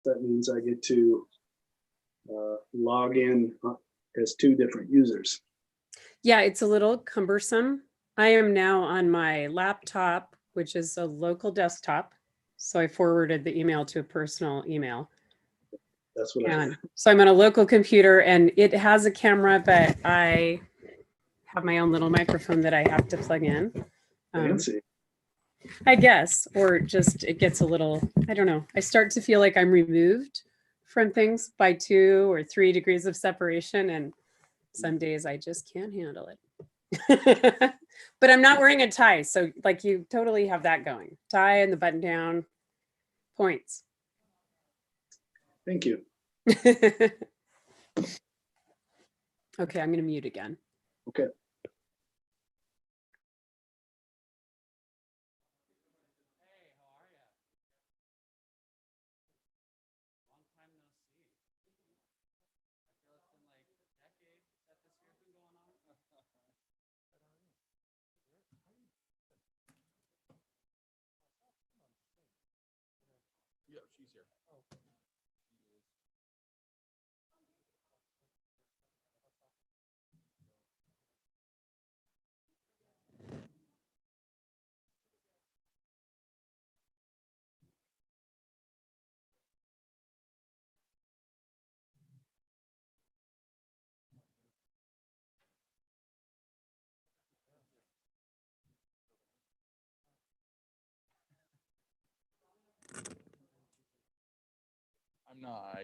That means I get to log in as two different users. Yeah, it's a little cumbersome. I am now on my laptop, which is a local desktop. So I forwarded the email to a personal email. That's what I And so I'm on a local computer and it has a camera, but I have my own little microphone that I have to plug in. fancy. I guess, or just it gets a little, I don't know. I start to feel like I'm removed from things by 2 or 3 degrees of separation. And some days I just can't handle it. But I'm not wearing a tie. So like you totally have that going. Tie and the button down, points. Thank you. Okay, I'm going to mute again. Okay. Yeah, she's here. I'm not.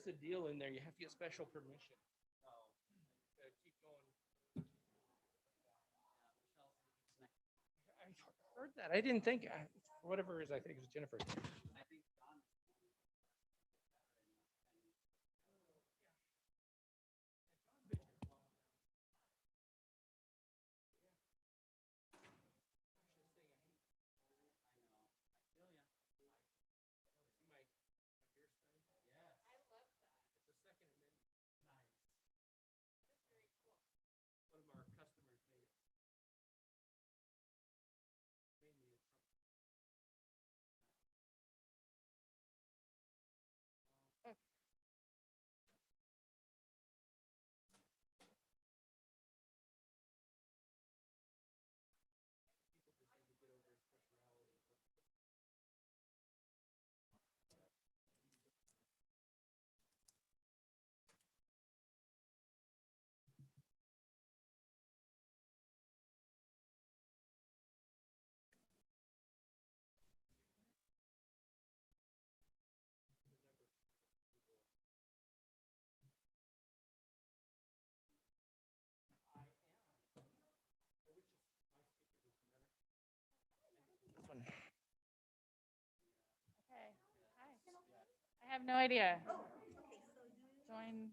a deal in there. You have to get special permission. Keep going. I heard that. I didn't think, for whatever it is, I think it was Jennifer. Okay. Hi. I have no idea. Join.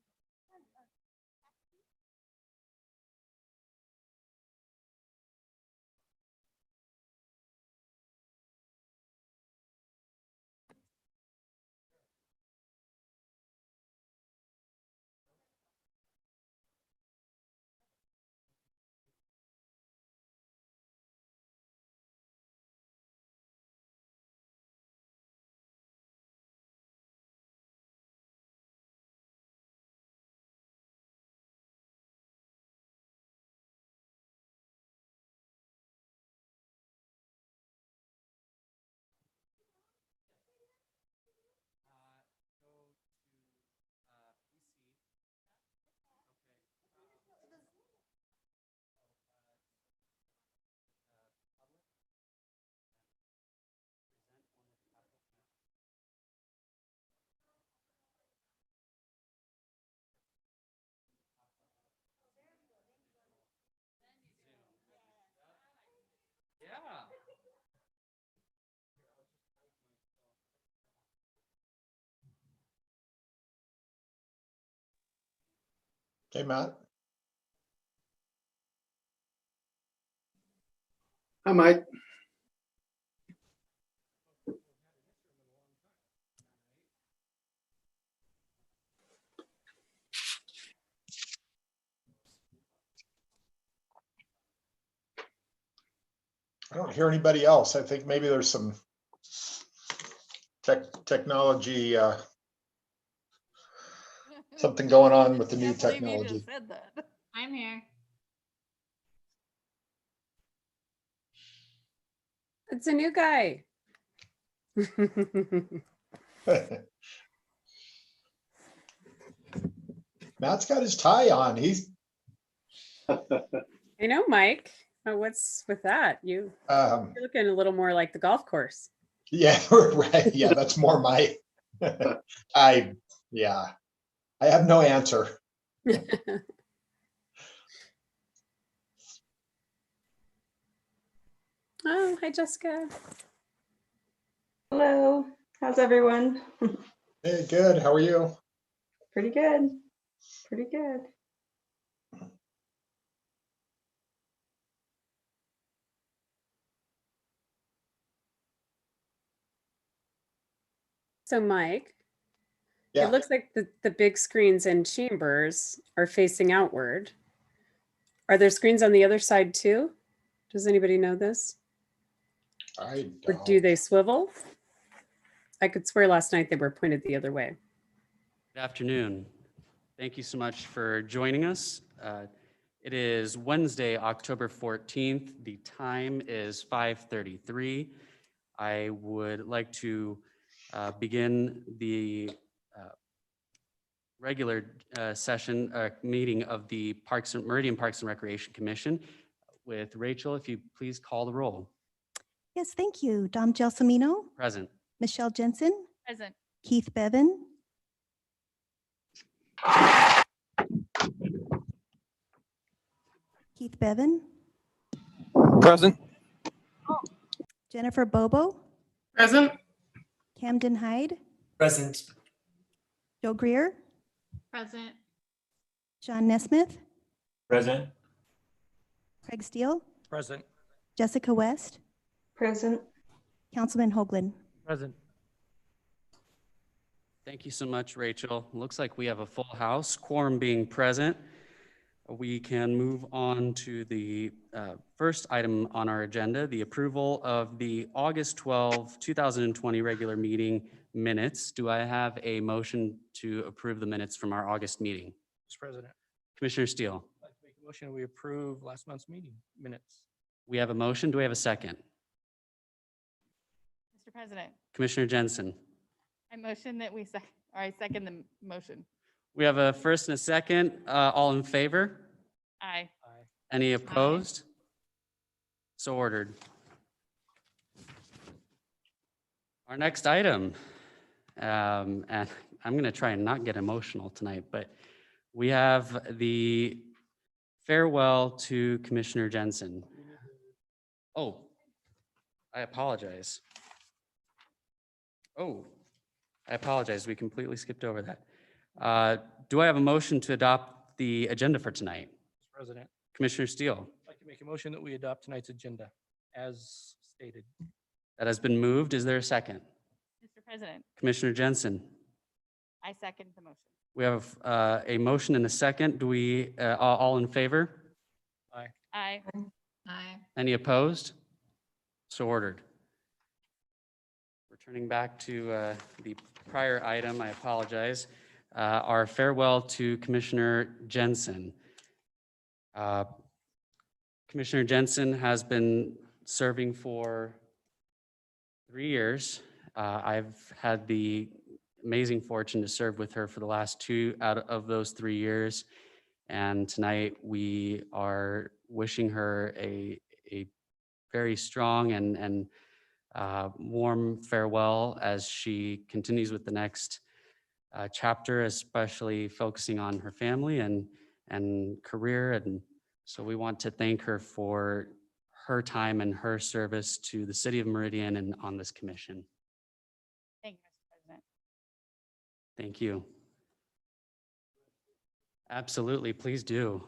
Yeah. Okay, Matt. Hi, Mike. I don't hear anybody else. I think maybe there's some technology, something going on with the new Can't believe you technology. just said that. I'm here. It's a new guy. Matt's got his tie on. He's I know, Mike. Oh, what's with that? You're looking a little more like the golf course. yeah, right. Yeah, that's more my yeah. I have no answer. Oh, hi, Jessica. Hello, how's everyone? Hey, good. How are you? Pretty good, pretty good. So, Mike, Yeah. it looks like the big screens in chambers are facing outward. Are there screens on the other side too? Does anybody know this? I Or don't. do they swivel? I could swear last night they were pointed the other way. Good afternoon. Thank you so much for joining us. It is Wednesday, October 14th. The time is 5:33. I would like to begin the regular meeting of the Meridian Parks and Recreation Commission with Rachel. If you please call the roll. Yes, thank you. Dom Gelsomino, Present. Michelle Jensen, Present. Keith Bevan, Keith Bevan, Present. Jennifer Bobo, Present. Camden Hyde, Present. Joe Greer, Present. Sean Nesmith, Present. Craig Steele, Present. Jessica West, Present. Councilman Hoagland. Present. Thank you so much, Rachel. Looks like we have a full house, quorum being present. We can move on to the first item on our agenda, the approval of the August 12, 2020 regular meeting minutes. Do I have a motion to approve the minutes from our August meeting? Mr. President, Commissioner Steele, I'd like to make a motion, we approve last month's meeting minutes. we have a motion. Do we have a second? Mr. President, Commissioner Jensen, I motion that we I second the motion. we have a first and a second. All in favor? Aye. Aye. Any opposed? So ordered. Our next item, and I'm going to try and not get emotional tonight, but we have the farewell to Commissioner Jensen. Oh, I apologize. Oh, I apologize. We completely skipped over that. Do I have a motion to adopt the agenda for tonight? Mr. President, Commissioner Steele, I'd like to make a motion that we adopt tonight's agenda as stated. that has been moved. Is there a second? Mr. President, Commissioner Jensen, I second the motion. we have a motion and a second. Do we, all in favor? Aye. Aye. Aye. Any opposed? So ordered. Returning back to the prior item, I apologize. Our farewell to Commissioner Jensen. Commissioner Jensen has been serving for 3 years. I've had the amazing fortune to serve with her for the last 2 out of those 3 years. And tonight we are wishing her a very strong and warm farewell as she continues with the next chapter, especially focusing on her family and career. And so we want to thank her for her time and her service to the city of Meridian and on this commission. Thank you, Mr. President. Thank you. Absolutely, please do.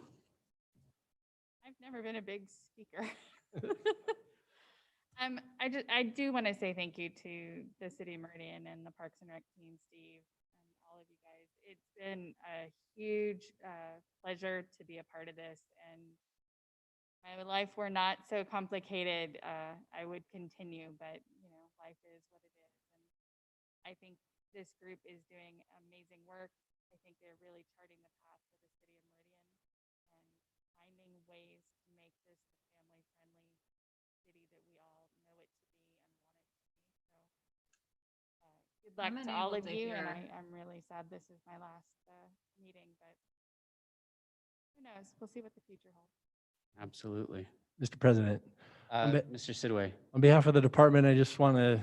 I've never been a big speaker. I do want to say thank you to the city of Meridian and the Parks and Rec team, Steve, and all of you guys. It's been a huge pleasure to be a part of this. And if my life were not so complicated, I would continue. But you know, life is what it is. And I think this group is doing amazing work. I think they're really charting the path for the city of Meridian and finding ways to make this the family-friendly city that we all know it to be and want it to be. So good luck to all of you. And I'm really sad this is my last meeting, but who knows? We'll see what the future holds. Absolutely. Mr. President, Mr. Sidway. on behalf of the department, I just want to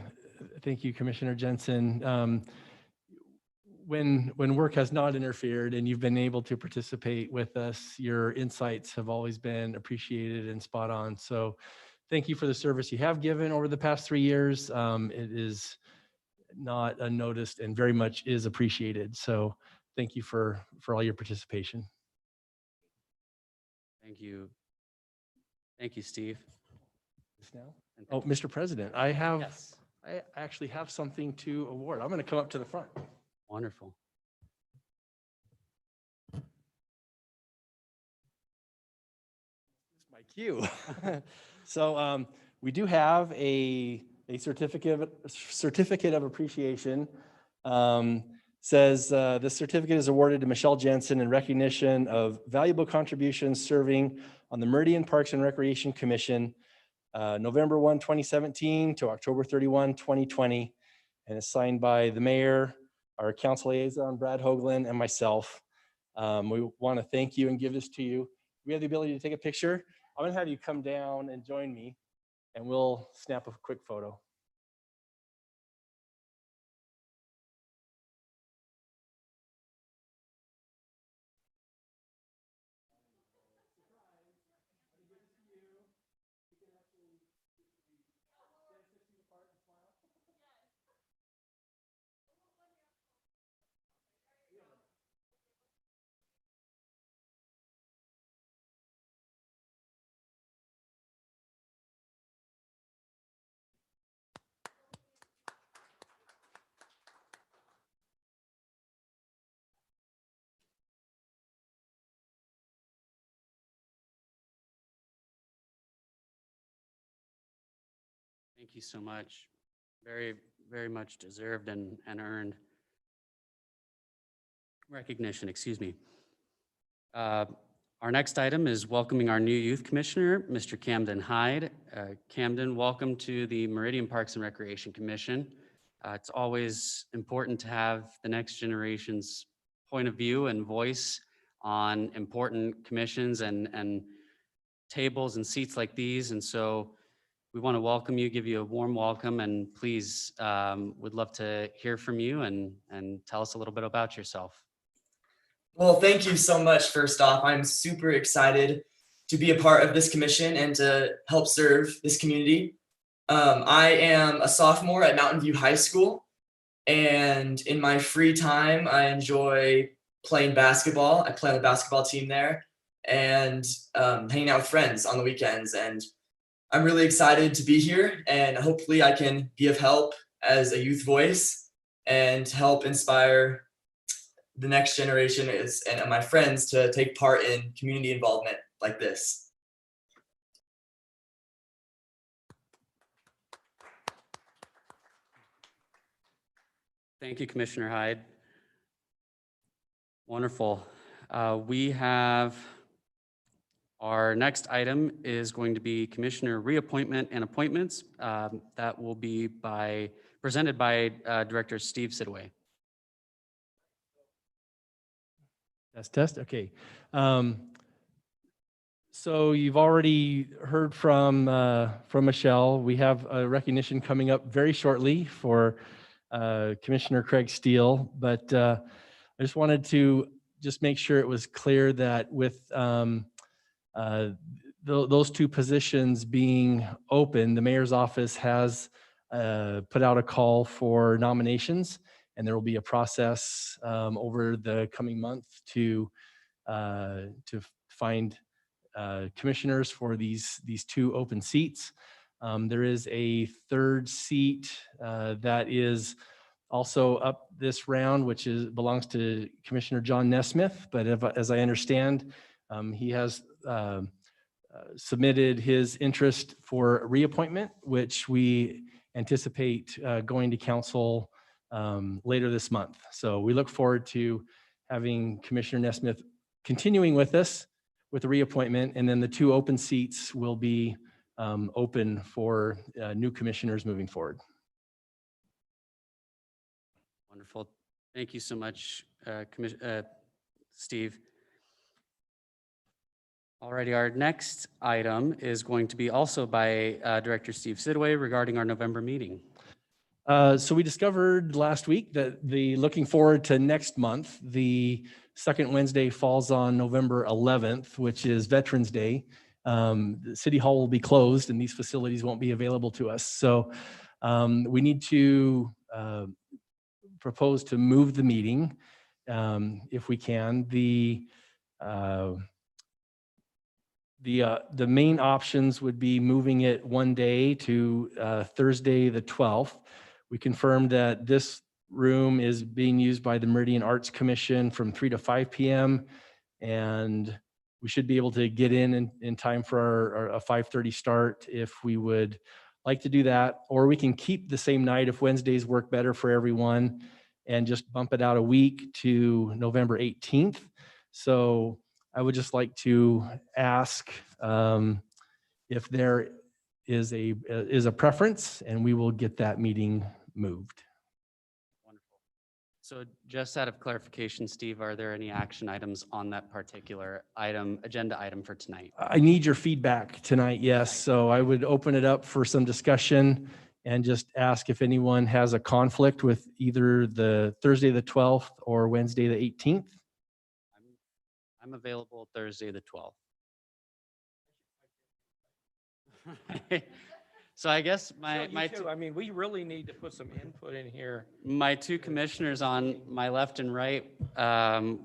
thank you, Commissioner Jensen. When work has not interfered and you've been able to participate with us, your insights have always been appreciated and spot on. So thank you for the service you have given over the past 3 years. It is not unnoticed and very much is appreciated. So thank you for all your participation. Thank you. Thank you, Steve. Just now? And Oh, thank you. Mr. President, I actually have something to award. I'm going to come up to the front. Wonderful. My cue. So we do have a certificate of appreciation. Says this certificate is awarded to Michelle Jensen in recognition of valuable contributions serving on the Meridian Parks and Recreation Commission, November 1, 2017 to October 31, 2020, and it's signed by the mayor, our council liaison, Brad Hoagland, and myself. We want to thank you and give this to you. We have the ability to take a picture. I'm going to have you come down and join me, and we'll snap a quick photo. Thank you so much. Very, very much deserved and earned recognition, excuse me. Our next item is welcoming our new youth commissioner, Mr. Camden Hyde. Camden, welcome to the Meridian Parks and Recreation Commission. It's always important to have the next generation's point of view and voice on important commissions and tables and seats like these. And so we want to welcome you, give you a warm welcome, and please would love to hear from you and tell us a little bit about yourself. Well, thank you so much. First off, I'm super excited to be a part of this commission and to help serve this community. I am a sophomore at Mountain View High School, and in my free time, I enjoy playing basketball. I play on the basketball team there and hanging out with friends on the weekends. And I'm really excited to be here, and hopefully I can be of help as a youth voice and help inspire the next generation and my friends to take part in community involvement like this. Thank you, Commissioner Hyde. Wonderful. We have our next item is going to be Commissioner reappointment and appointments. That will be presented by Director Steve Sidway. Test. Okay. So you've already heard from Michelle. We have a recognition coming up very shortly for Commissioner Craig Steele, but I just wanted to make sure it was clear that with those two positions being open, the mayor's office has put out a call for nominations, and there will be a process over the coming month to find commissioners for these two open seats. There is a third seat that is also up this round, which belongs to Commissioner John Nesmith. But as I understand, he has submitted his interest for reappointment, which we anticipate going to council later this month. So we look forward to having Commissioner Nesmith continuing with us with the reappointment, and then the two open seats will be open for new commissioners moving forward. Wonderful. Thank you so much, Steve. Alrighty, our next item is going to be also by Director Steve Sidway regarding our November meeting. So we discovered last week that looking forward to next month, the second Wednesday falls on November 11th, which is Veterans Day. The City Hall will be closed and these facilities won't be available to us. So we need to propose to move the meeting if we can. The main options would be moving it one day to Thursday the 12th. We confirmed that this room is being used by the Meridian Arts Commission from 3 to 5 p.m. and we should be able to get in time for a 5:30 start if we would like to do that, or we can keep the same night if Wednesdays work better for everyone and just bump it out a week to November 18th. So I would just like to ask if there is a preference, and we will get that meeting moved. Wonderful. So just out of clarification, Steve, are there any action items on that particular agenda item for tonight? I need your feedback tonight, yes. So I would open it up for some discussion and just ask if anyone has a conflict with either the Thursday the 12th or Wednesday the 18th. I'm available Thursday the 12th. So I guess I mean, we really need to put some input in here. my two commissioners on my left and right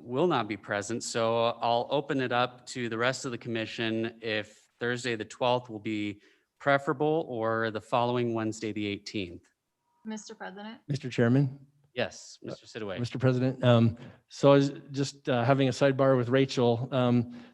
will not be present. So I'll open it up to the rest of the commission if Thursday the 12th will be preferable or the following Wednesday the 18th. Mr. President? Mr. Chairman? Yes, Mr. Sidway. Mr. President, so I was just having a sidebar with Rachel.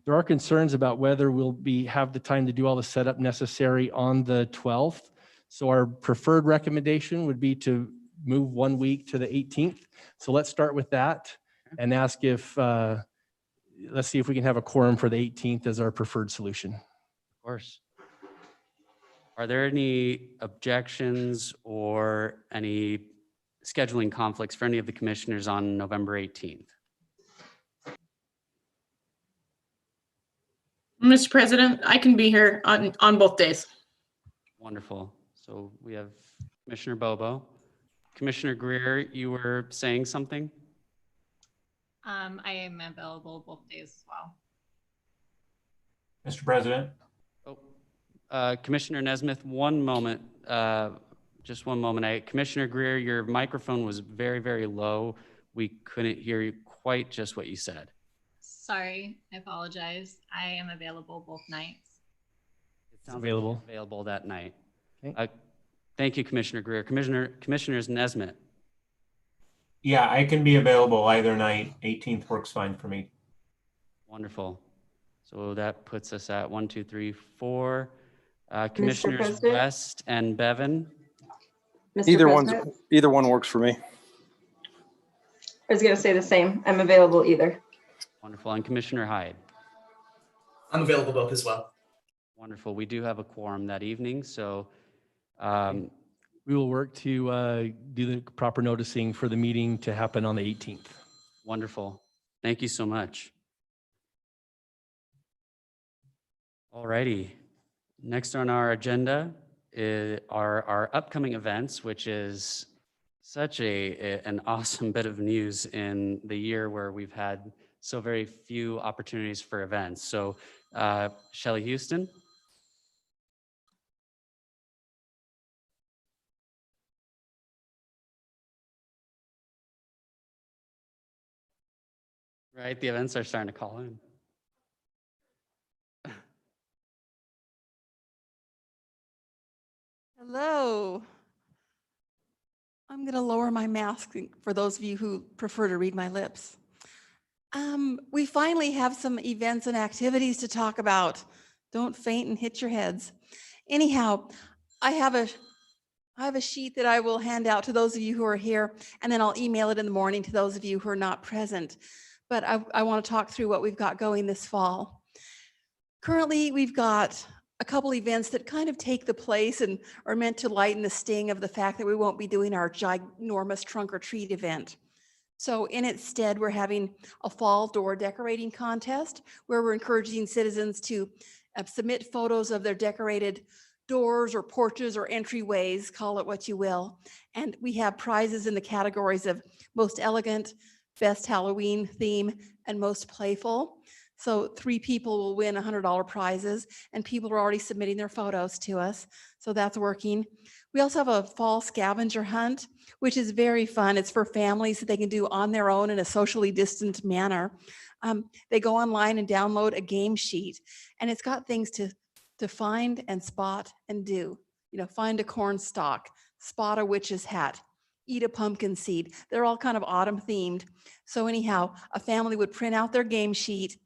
There are concerns about whether we'll have the time to do all the setup necessary on the 12th. So our preferred recommendation would be to move 1 week to the 18th. So let's start with that and ask if, let's see if we can have a quorum for the 18th as our preferred solution. Of course. Are there any objections or any scheduling conflicts for any of the commissioners on November 18th? Mr. President, I can be here on both days. Wonderful. So we have Commissioner Bobo. Commissioner Greer, you were saying something? I am available both days as well. Mr. President, Commissioner Nesmith, one moment, just one moment. Commissioner Greer, your microphone was very, very low. We couldn't hear you quite just what you said. Sorry, I apologize. I am available both nights. It sounds available. like available that night. Okay. Thank you, Commissioner Greer. Commissioners Nesmith. Yeah, I can be available either night. 18th works fine for me. Wonderful. So that puts us at 1, 2, 3, 4. Commissioners President? West and Bevan. Mr. Either one works for me. I was going to say the same. I'm available either. Wonderful. And Commissioner Hyde. I'm available both as well. Wonderful. We do have a quorum that evening, so we will work to do the proper noticing for the meeting to happen on the 18th. wonderful. Thank you so much. All righty. Next on our agenda are our upcoming events, which is such an awesome bit of news in the year where we've had so very few opportunities for events. So Shelley Houston. Right, the events are starting to call in. Hello. I'm going to lower my mask for those of you who prefer to read my lips. We finally have some events and activities to talk about. Don't faint and hit your heads. Anyhow, I have a sheet that I will hand out to those of you who are here, and then I'll email it in the morning to those of you who are not present. But I want to talk through what we've got going this fall. Currently, we've got a couple events that kind of take the place and are meant to lighten the sting of the fact that we won't be doing our ginormous trunk or treat event. So in its stead, we're having a fall door decorating contest where we're encouraging citizens to submit photos of their decorated doors or porches or entryways, call it what you will. And we have prizes in the categories of most elegant, best Halloween theme, and most playful. So 3 people will win $100 prizes, and people are already submitting their photos to us. So that's working. We also have a fall scavenger hunt, which is very fun. It's for families that they can do on their own in a socially distant manner. They go online and download a game sheet, and it's got things to find and spot and do. You know, find a corn stalk, spot a witch's hat, eat a pumpkin seed. They're all kind of autumn themed. So anyhow, a family would print out their game sheet,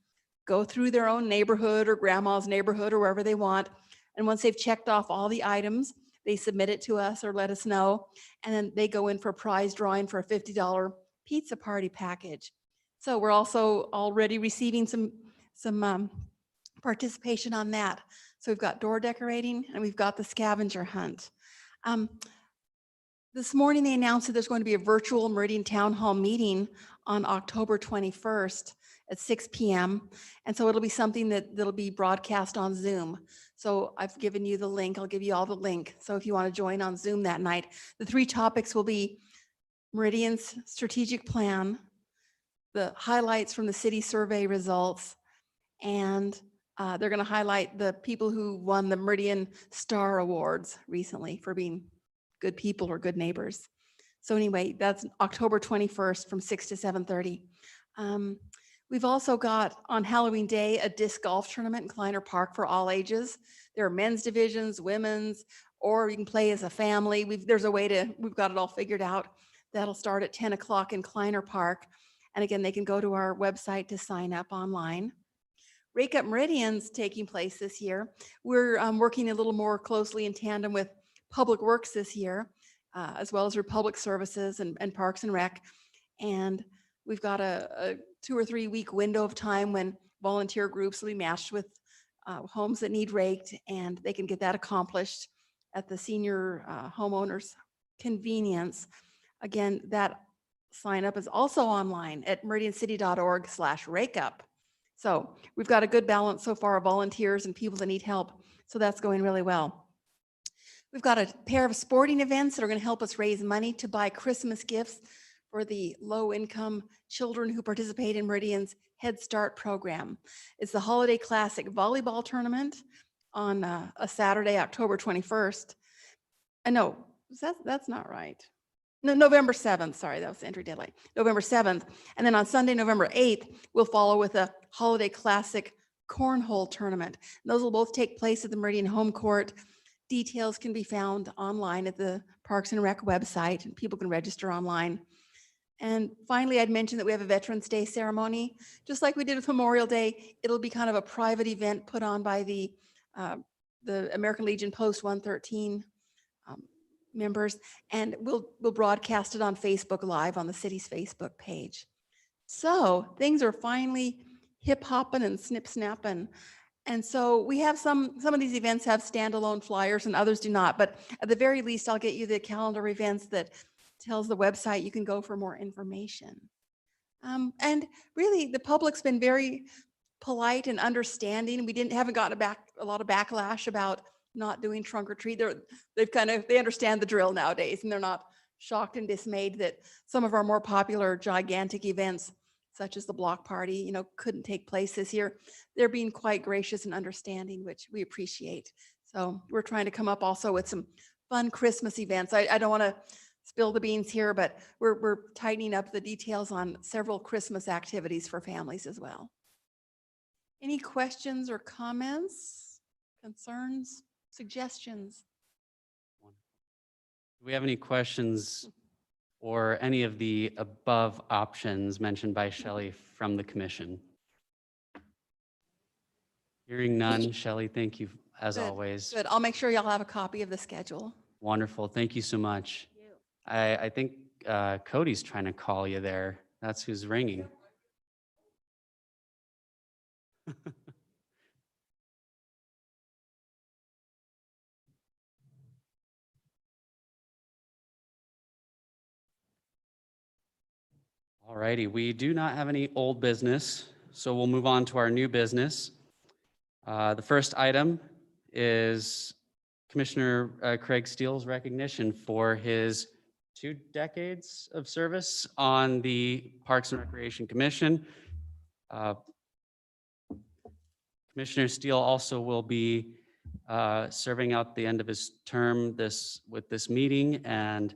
go through their own neighborhood or grandma's neighborhood or wherever they want. And once they've checked off all the items, they submit it to us or let us know. And then they go in for a prize drawing for a $50 pizza party package. So we're also already receiving some participation on that. So we've got door decorating and we've got the scavenger hunt. This morning they announced that there's going to be a virtual Meridian Town Hall meeting on October 21st at 6 p.m. And so it'll be something that'll be broadcast on Zoom. So I've given you the link. I'll give you all the link. So if you want to join on Zoom that night, the 3 topics will be Meridian's strategic plan, the highlights from the city survey results, and they're going to highlight the people who won the Meridian Star Awards recently for being good people or good neighbors. So anyway, that's October 21st from 6 to 7:30. We've also got on Halloween Day a disc golf tournament in Kleiner Park for all ages. There are men's divisions, women's, or you can play as a family. We've got it all figured out. That'll start at 10 o'clock in Kleiner Park. And again, they can go to our website to sign up online. Rake Up Meridian's taking place this year. We're working a little more closely in tandem with Public Works this year, as well as for Public Services and Parks and Rec. And we've got a 2 or 3 week window of time when volunteer groups will be matched with homes that need raked, and they can get that accomplished at the senior homeowners convenience. Again, that sign up is also online at meridiancity.org/rakeup. So we've got a good balance so far of volunteers and people that need help. So that's going really well. We've got a pair of sporting events that are going to help us raise money to buy Christmas gifts for the low-income children who participate in Meridian's Head Start program. It's the Holiday Classic Volleyball Tournament on a Saturday, October 21st. No, that's not right. No, November 7th, sorry, that was the entry deadline. November 7th. And then on Sunday, November 8th, we'll follow with a Holiday Classic Cornhole Tournament. Those will both take place at the Meridian Home Court. Details can be found online at the Parks and Rec website, and people can register online. And finally, I'd mentioned that we have a Veterans Day ceremony. Just like we did with Memorial Day, it'll be kind of a private event put on by the American Legion Post 113 members, and we'll broadcast it on Facebook Live on the city's Facebook page. So things are finally hip hopping and snip snapping. And so we have some of these events have standalone flyers and others do not, but at the very least, I'll get you the calendar events that tells the website you can go for more information. And really the public's been very polite and understanding. We haven't gotten a lot of backlash about not doing trunk or treat. They understand the drill nowadays, and they're not shocked and dismayed that some of our more popular gigantic events, such as the block party, couldn't take place this year. They're being quite gracious and understanding, which we appreciate. So we're trying to come up also with some fun Christmas events. I don't want to spill the beans here, but we're tightening up the details on several Christmas activities for families as well. Any questions or comments, concerns, suggestions? Do we have any questions or any of the above options mentioned by Shelley from the commission? Hearing none, Shelley, thank you as always. Good. I'll make sure y'all have a copy of the schedule. Wonderful. Thank you so much. I think Cody's trying to call you there. That's who's ringing. All righty, we do not have any old business, so we'll move on to our new business. The first item is Commissioner Craig Steele's recognition for his 2 decades of service on the Parks and Recreation Commission. Commissioner Steele also will be serving out the end of his term with this meeting, and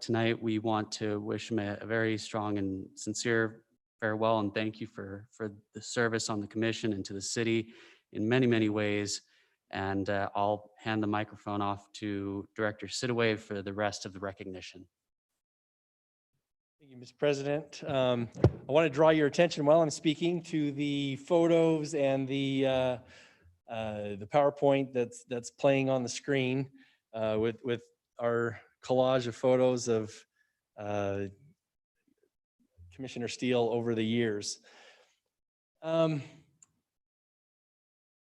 tonight we want to wish him a very strong and sincere farewell and thank you for the service on the commission and to the city in many, many ways. And I'll hand the microphone off to Director Sidaway for the rest of the recognition. Thank you, Mr. President. I want to draw your attention while I'm speaking to the photos and the PowerPoint that's playing on the screen with our collage of photos of Commissioner Steele over the years.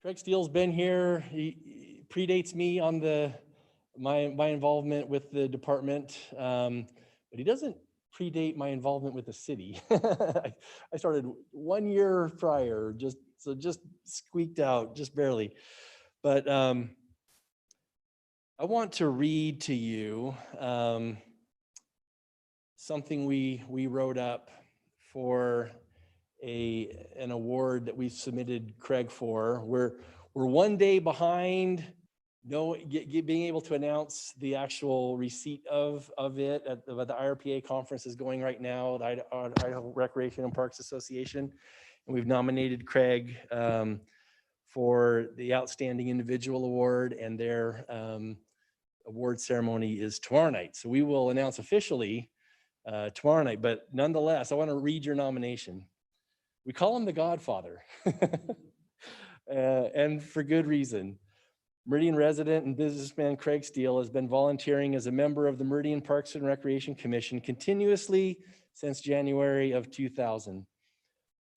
Craig Steele's been here. He predates me on my involvement with the department, but he doesn't predate my involvement with the city. I started 1 year prior, just squeaked out, just barely. But I want to read to you something we wrote up for an award that we submitted Craig for. We're 1 day behind being able to announce the actual receipt of it at the IRPA conference is going right now, the Idaho Recreation and Parks Association. And we've nominated Craig for the Outstanding Individual Award, and their award ceremony is tomorrow night. So we will announce officially tomorrow night, but nonetheless, I want to read your nomination. We call him the Godfather, and for good reason. Meridian resident and businessman Craig Steele has been volunteering as a member of the Meridian Parks and Recreation Commission continuously since January of 2000.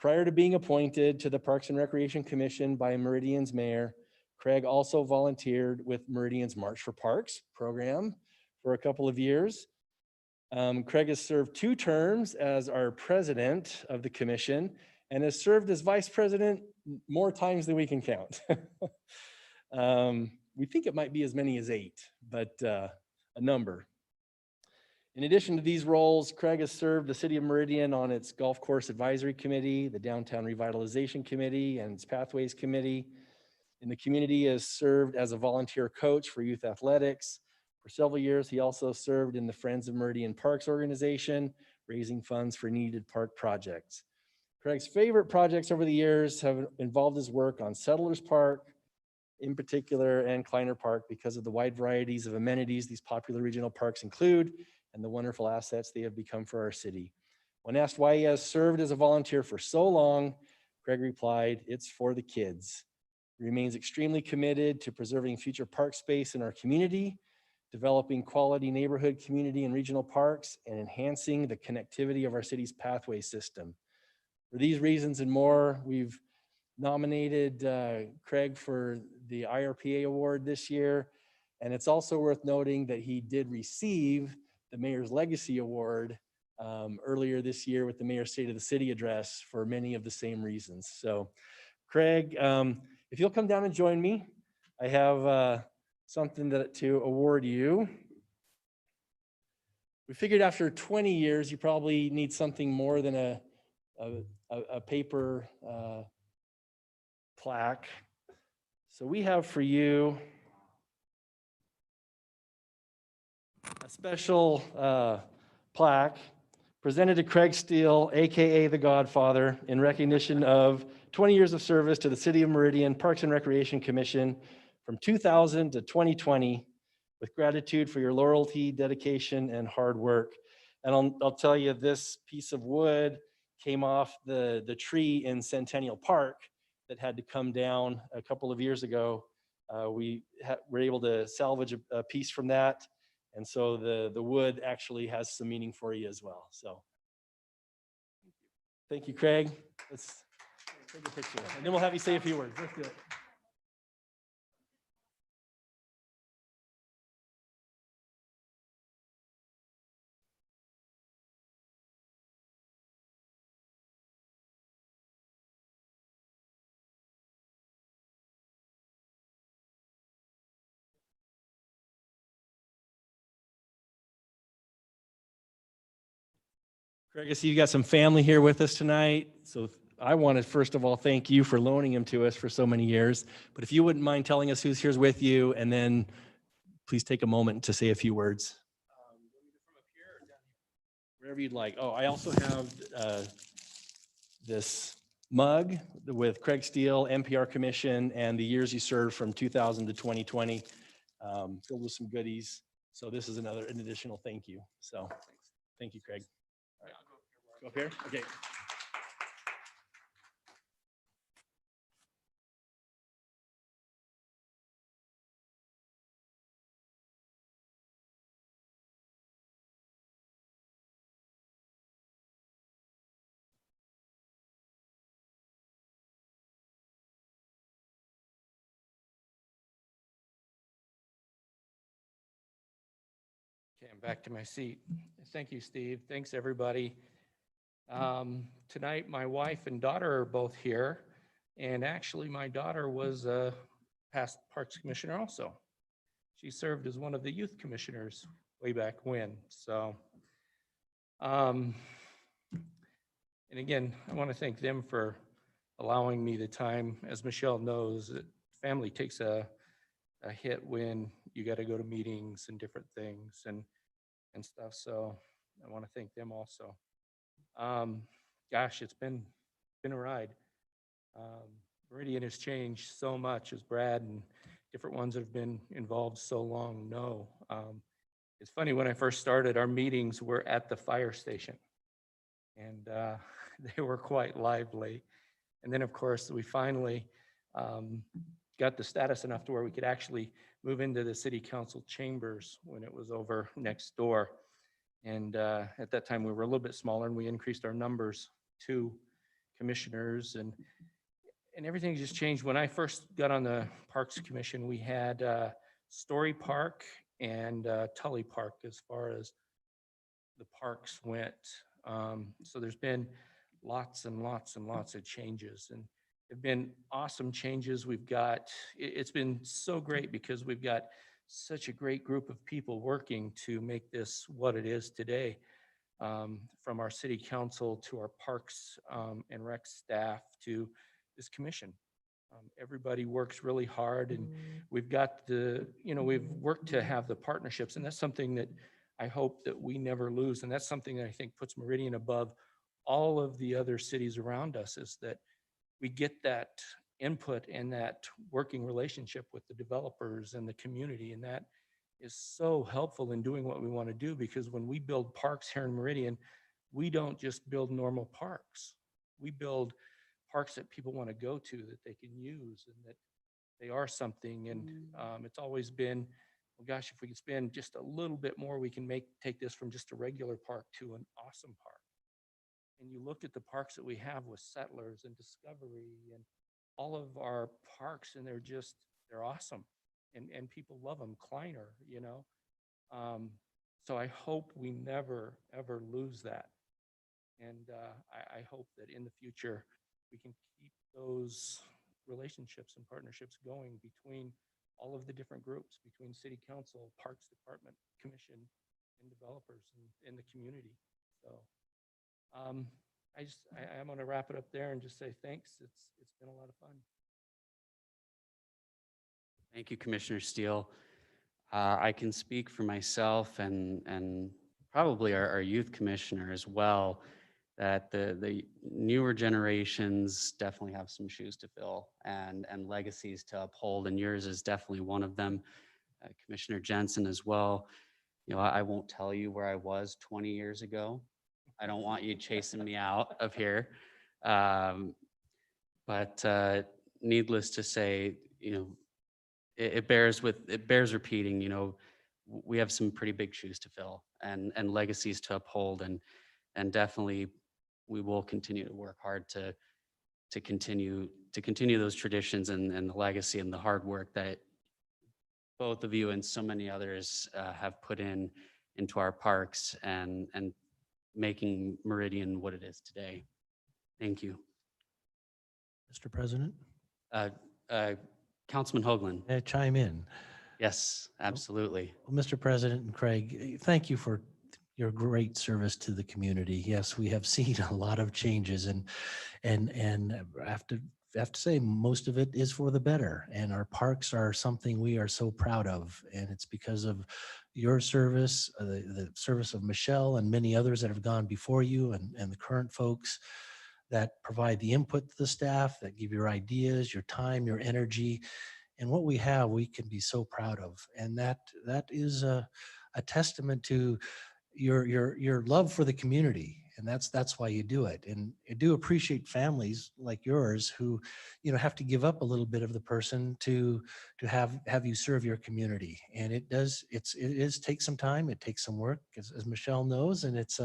Prior to being appointed to the Parks and Recreation Commission by Meridian's mayor, Craig also volunteered with Meridian's March for Parks program for a couple of years. Craig has served 2 terms as our president of the commission and has served as vice president more times than we can count. We think it might be as many as 8, but a number. In addition to these roles, Craig has served the City of Meridian on its Golf Course Advisory Committee, the Downtown Revitalization Committee, and its Pathways Committee. In the community, he has served as a volunteer coach for youth athletics. For several years, he also served in the Friends of Meridian Parks organization, raising funds for needed park projects. Craig's favorite projects over the years have involved his work on Settlers Park, in particular, and Kleiner Park, because of the wide varieties of amenities these popular regional parks include and the wonderful assets they have become for our city. When asked why he has served as a volunteer for so long, Craig replied, "It's for the kids." He remains extremely committed to preserving future park space in our community, developing quality neighborhood, community, and regional parks, and enhancing the connectivity of our city's pathway system. For these reasons and more, we've nominated Craig for the IRPA award this year. And it's also worth noting that he did receive the Mayor's Legacy Award earlier this year with the Mayor's State of the City address for many of the same reasons. So Craig, if you'll come down and join me, I have something to award you. We figured after 20 years, you probably need something more than a paper plaque. So we have for you a special plaque presented to Craig Steele, AKA the Godfather, in recognition of 20 years of service to the City of Meridian Parks and Recreation Commission from 2000 to 2020, with gratitude for your loyalty, dedication, and hard work. And I'll tell you, this piece of wood came off the tree in Centennial Park that had to come down a couple of years ago. We were able to salvage a piece from that. And so the wood actually has some meaning for you as well. So thank you, Craig. Let's take a picture. And then we'll have you say a few words. Let's do it. Craig, I see you got some family here with us tonight. So I want to first of all thank you for loaning him to us for so many years. But if you wouldn't mind telling us who's here with you, and then please take a moment to say a few words. Wherever you'd like. Oh, I also have this mug with Craig Steele, NPR Commission, and the years you served from 2000 to 2020, filled with some goodies. So this is an additional thank you. So thank you, Craig. All right. Go up here. Okay. Okay, I'm back to my seat. Thank you, Steve. Thanks, everybody. Tonight, my wife and daughter are both here. And actually, my daughter was a past Parks Commissioner also. She served as one of the youth commissioners way back when. So, and again, I want to thank them for allowing me the time. As Michelle knows, family takes a hit when you got to go to meetings and different things and stuff. So I want to thank them also. Gosh, it's been a ride. Meridian has changed so much, as Brad and different ones that have been involved so long know. It's funny, when I first started, our meetings were at the fire station, and they were quite lively. And then, of course, we finally got the status enough to where we could actually move into the city council chambers when it was over next door. And at that time, we were a little bit smaller, and we increased our numbers to commissioners, and everything just changed. When I first got on the Parks Commission, we had Story Park and Tully Park as far as the parks went. So there's been lots and lots and lots of changes, and have been awesome changes. We've got, it's been so great because we've got such a great group of people working to make this what it is today. From our city council to our parks and rec staff to this commission. Everybody works really hard, and we've got we've worked to have the partnerships, and that's something that I hope that we never lose. And that's something that I think puts Meridian above all of the other cities around us, is that we get that input and that working relationship with the developers and the community. And that is so helpful in doing what we want to do, because when we build parks here in Meridian, we don't just build normal parks. We build parks that people want to go to, that they can use, and that they are something. And it's always been, well, gosh, if we could spend just a little bit more, we can take this from just a regular park to an awesome park. And you look at the parks that we have with Settlers and Discovery and all of our parks, and they're awesome. And people love them. Kleiner, so I hope we never, ever lose that. And I hope that in the future, we can keep those relationships and partnerships going between all of the different groups, between city council, parks department, commission, and developers in the community. So I'm going to wrap it up there and just say thanks. It's been a lot of fun. Thank you, Commissioner Steele. I can speak for myself and probably our youth commissioner as well, that the newer generations definitely have some shoes to fill and legacies to uphold, and yours is definitely one of them. Commissioner Jensen as well. I won't tell you where I was 20 years ago. I don't want you chasing me out of here. But needless to say, it bears repeating. We have some pretty big shoes to fill and legacies to uphold, and definitely we will continue to work hard to continue those traditions and the legacy and the hard work that both of you and so many others have put into our parks and making Meridian what it is today. Thank you. Mr. President? Councilman Hoagland. May I chime in? Yes, absolutely. Well, Mr. President and Craig, thank you for your great service to the community. Yes, we have seen a lot of changes, and I have to say most of it is for the better. And our parks are something we are so proud of, and it's because of your service, the service of Michelle and many others that have gone before you, and the current folks that provide the input to the staff, that give your ideas, your time, your energy. And what we have, we can be so proud of. And that is a testament to your love for the community. And that's why you do it. And I do appreciate families like yours who, have to give up a little bit of the person to have you serve your community. And it is take some time. It takes some work, as Michelle knows, and it's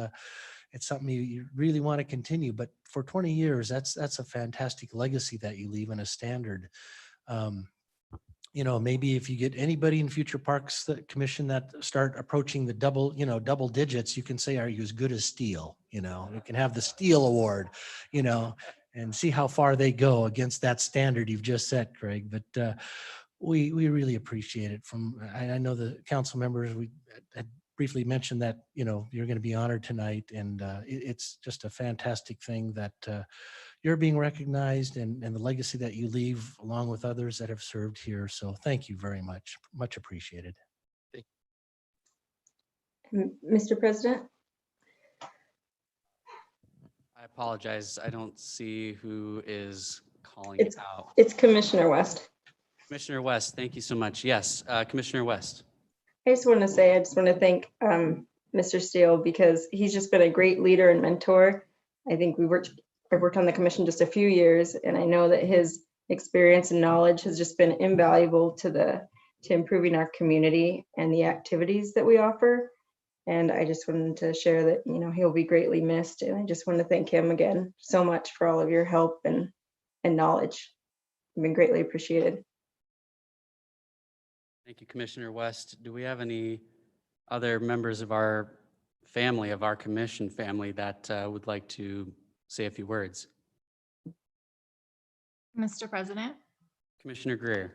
something you really want to continue. But for 20 years, that's a fantastic legacy that you leave, and a standard. Maybe if you get anybody in future parks commission that start approaching the double digits, you can say, are you as good as Steele? You can have the Steele Award, and see how far they go against that standard you've just set, Craig. But we really appreciate it. I know the council members, we had briefly mentioned that, you're going to be honored tonight, and it's just a fantastic thing that you're being recognized, and the legacy that you leave along with others that have served here. So thank you very much. Much appreciated. Mr. President? I apologize. I don't see who is calling out. It's Commissioner West. Commissioner West, thank you so much. Yes, Commissioner West. I just want to thank Mr. Steele, because he's just been a great leader and mentor. I think I've worked on the commission just a few years, and I know that his experience and knowledge has just been invaluable to improving our community and the activities that we offer. And I just wanted to share that, you know, he'll be greatly missed. And I just want to thank him again so much for all of your help and knowledge. It's been greatly appreciated. Thank you, Commissioner West. Do we have any other members of our family, of our commission family, that would like to say a few words? Mr. President, Commissioner Greer.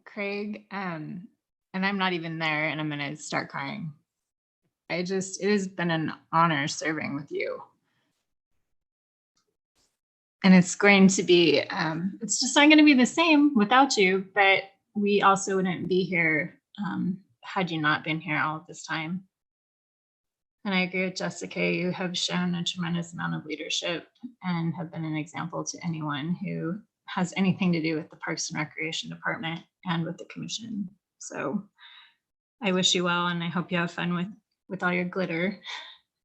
Craig, and I'm not even there and I'm gonna start crying. It has been an honor serving with you. And it's going to be, it's just not gonna be the same without you, but we also wouldn't be here had you not been here all of this time. And I agree with Jessica, you have shown a tremendous amount of leadership and have been an example to anyone who has anything to do with the Parks and Recreation Department and with the commission. So I wish you well, and I hope you have fun with all your glitter.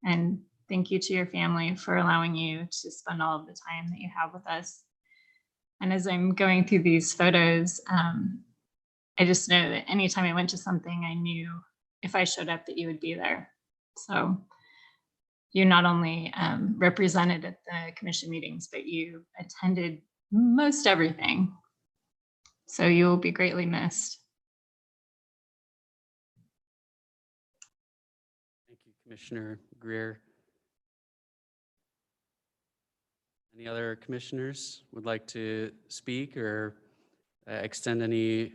And thank you to your family for allowing you to spend all of the time that you have with us. And as I'm going through these photos, I just know that anytime I went to something, I knew if I showed up that you would be there. So you not only represented at the commission meetings, but you attended most everything. So you will be greatly missed. Thank you, Commissioner Greer. Any other commissioners would like to speak or extend any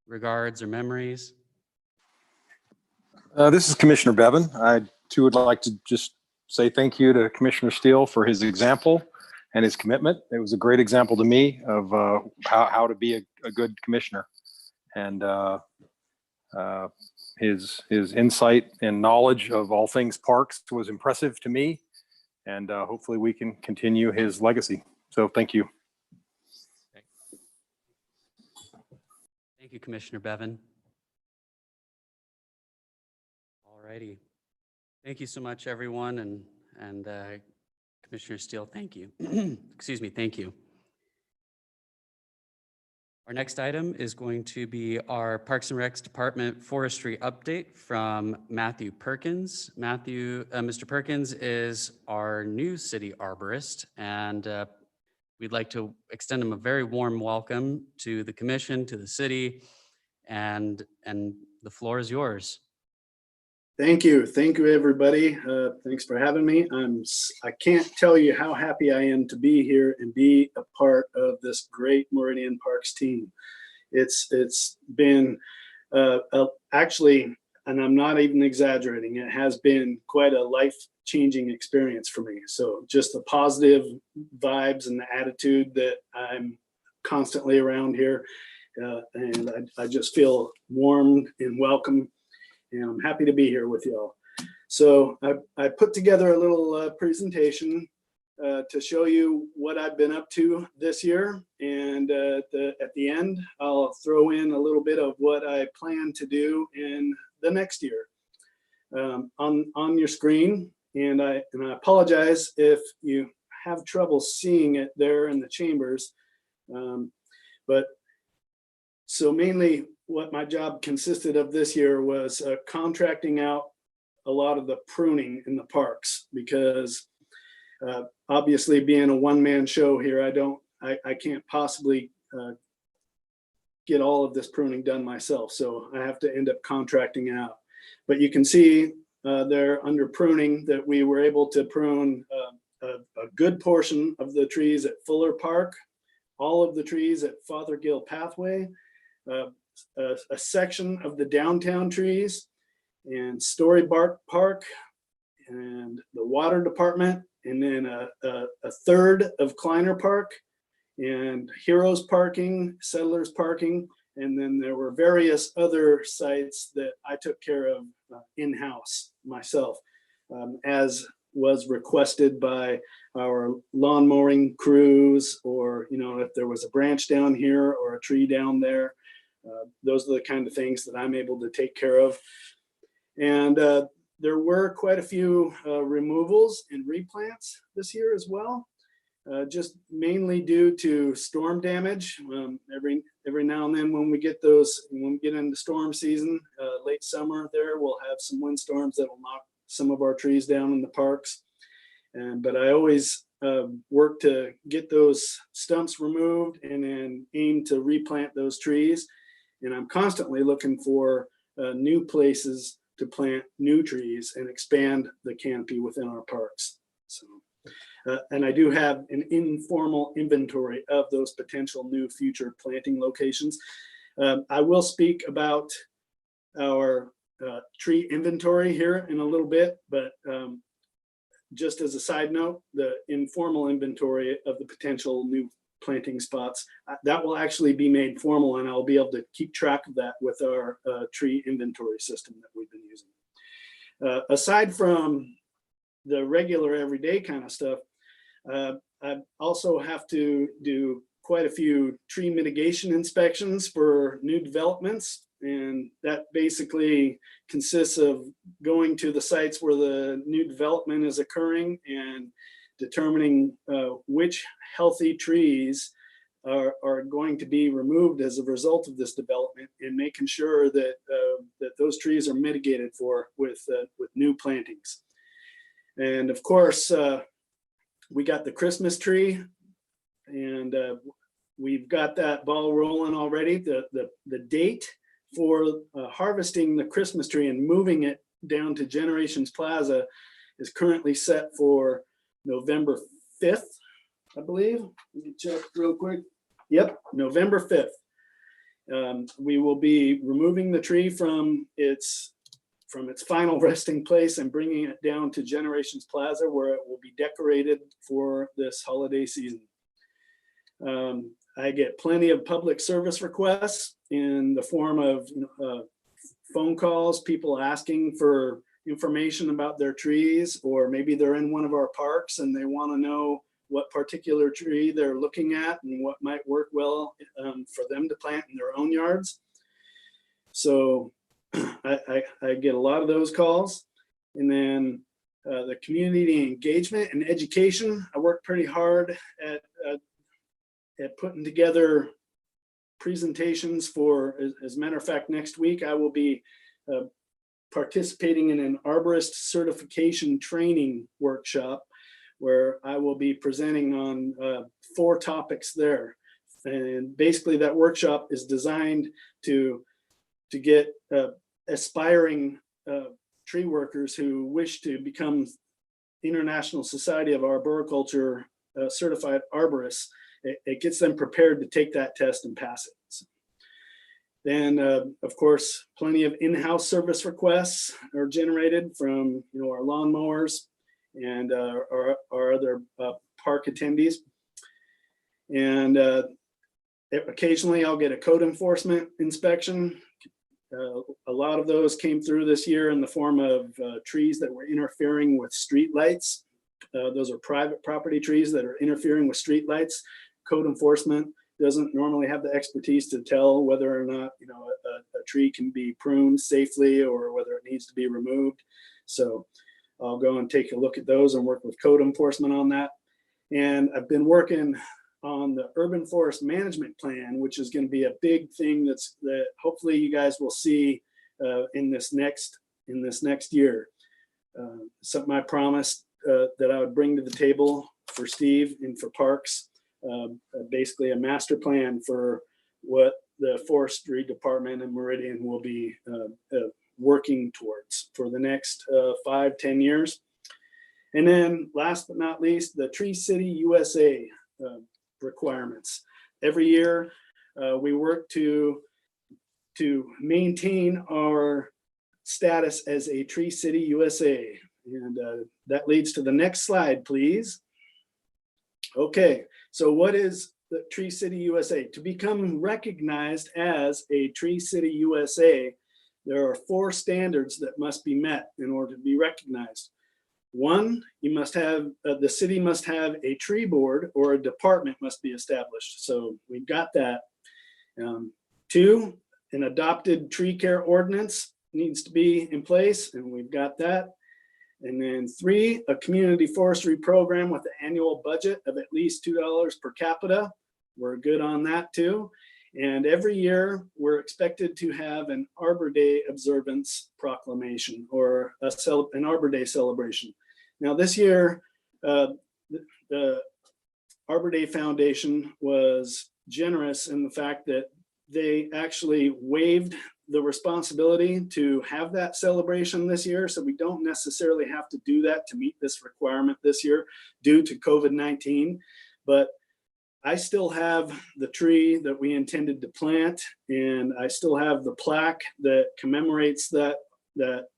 regards or memories? This is Commissioner Bevan. I too would like to just say thank you to Commissioner Steele for his example and his commitment. It was a great example to me of how to be a good commissioner, and his insight and knowledge of all things parks was impressive to me, and hopefully we can continue his legacy. So thank you. Thank you, Commissioner Bevan. All righty. Thank you so much, everyone, and Commissioner Steele, thank you. Excuse me, thank you. Our next item is going to be our Parks and Recs Department Forestry update from Matthew Perkins. Mr. Perkins is our new city arborist, and we'd like to extend him a very warm welcome to the commission, to the city, and the floor is yours. Thank you, everybody. Thanks for having me. I can't tell you how happy I am to be here and be a part of this great Meridian Parks team. It's been actually, and I'm not even exaggerating, it has been quite a life-changing experience for me. So just the positive vibes and the attitude that I'm constantly around here, and I just feel warmed and welcome. And I'm happy to be here with y'all. So I put together a little presentation to show you what I've been up to this year. And at the end, I'll throw in a little bit of what I plan to do in the next year on your screen. And I apologize if you have trouble seeing it there in the chambers. But so mainly what my job consisted of this year was contracting out a lot of the pruning in the parks, because obviously being a one-man show here, I can't possibly get all of this pruning done myself. So I have to end up contracting out. But you can see there under pruning that we were able to prune a good portion of the trees at Fuller Park, all of the trees at Fothergill Pathway, a section of the downtown trees, and Storybark Park, and the water department, and then a third of Kleiner Park, and Heroes Parking, Settlers Parking, and then there were various other sites that I took care of in-house myself, as was requested by our lawn mowing crews, or if there was a branch down here or a tree down there. Those are the kind of things that I'm able to take care of. And there were quite a few removals and replants this year as well. just mainly due to storm damage. Every now and then when we get into storm season, late summer there, we'll have some windstorms that will knock some of our trees down in the parks. But I always work to get those stumps removed and then aim to replant those trees. And I'm constantly looking for new places to plant new trees and expand the canopy within our parks. So, and I do have an informal inventory of those potential new future planting locations. I will speak about our tree inventory here in a little bit, but just as a side note, the informal inventory of the potential new planting spots, that will actually be made formal, and I'll be able to keep track of that with our tree inventory system that we've been using. Aside from the regular everyday kind of stuff, I also have to do quite a few tree mitigation inspections for new developments. And that basically consists of going to the sites where the new development is occurring and determining which healthy trees are going to be removed as a result of this development, and making sure that that those trees are mitigated for with new plantings. And of course, we got the Christmas tree, and we've got that ball rolling already. The date for harvesting the Christmas tree and moving it down to Generations Plaza is currently set for November 5th, I believe. Let me check real quick. Yep, November 5th. We will be removing the tree from its final resting place and bringing it down to Generations Plaza, where it will be decorated for this holiday season. I get plenty of public service requests in the form of phone calls, people asking for information about their trees, or maybe they're in one of our parks and they want to know what particular tree they're looking at and what might work well for them to plant in their own yards. So I get a lot of those calls. And then the community engagement and education, I work pretty hard at putting together presentations for, as a matter of fact, next week I will be participating in an arborist certification training workshop where I will be presenting on 4 topics there. And basically that workshop is designed to get aspiring tree workers who wish to become International Society of Arboriculture certified arborists. It gets them prepared to take that test and pass it. So then, of course, plenty of in-house service requests are generated from our lawnmowers and our other park attendees. And occasionally I'll get a code enforcement inspection. A lot of those came through this year in the form of trees that were interfering with street lights. Those are private property trees that are interfering with street lights. Code enforcement doesn't normally have the expertise to tell whether or not a tree can be pruned safely or whether it needs to be removed. So I'll go and take a look at those and work with code enforcement on that. And I've been working on the urban forest management plan, which is going to be a big thing that hopefully you guys will see in this next year. Something I promised that I would bring to the table for Steve and for Parks. Basically a master plan for what the forestry department and Meridian will be working towards for the next 5-10 years. And then last but not least, the Tree City USA requirements. Every year we work to maintain our status as a Tree City USA. And that leads to the next slide, please. Okay, so what is the Tree City USA? To become recognized as a Tree City USA, there are 4 standards that must be met in order to be recognized. 1, you must have, the city must have a tree board or a department must be established. So we've got that. 2, an adopted tree care ordinance needs to be in place, and we've got that. And then 3, a community forestry program with an annual budget of at least $2 per capita. We're good on that too. And every year we're expected to have an Arbor Day observance proclamation or an Arbor Day celebration. Now this year, the Arbor Day Foundation was generous in the fact that they actually waived the responsibility to have that celebration this year. So we don't necessarily have to do that to meet this requirement this year due to COVID-19. But I still have the tree that we intended to plant, and I still have the plaque that commemorates that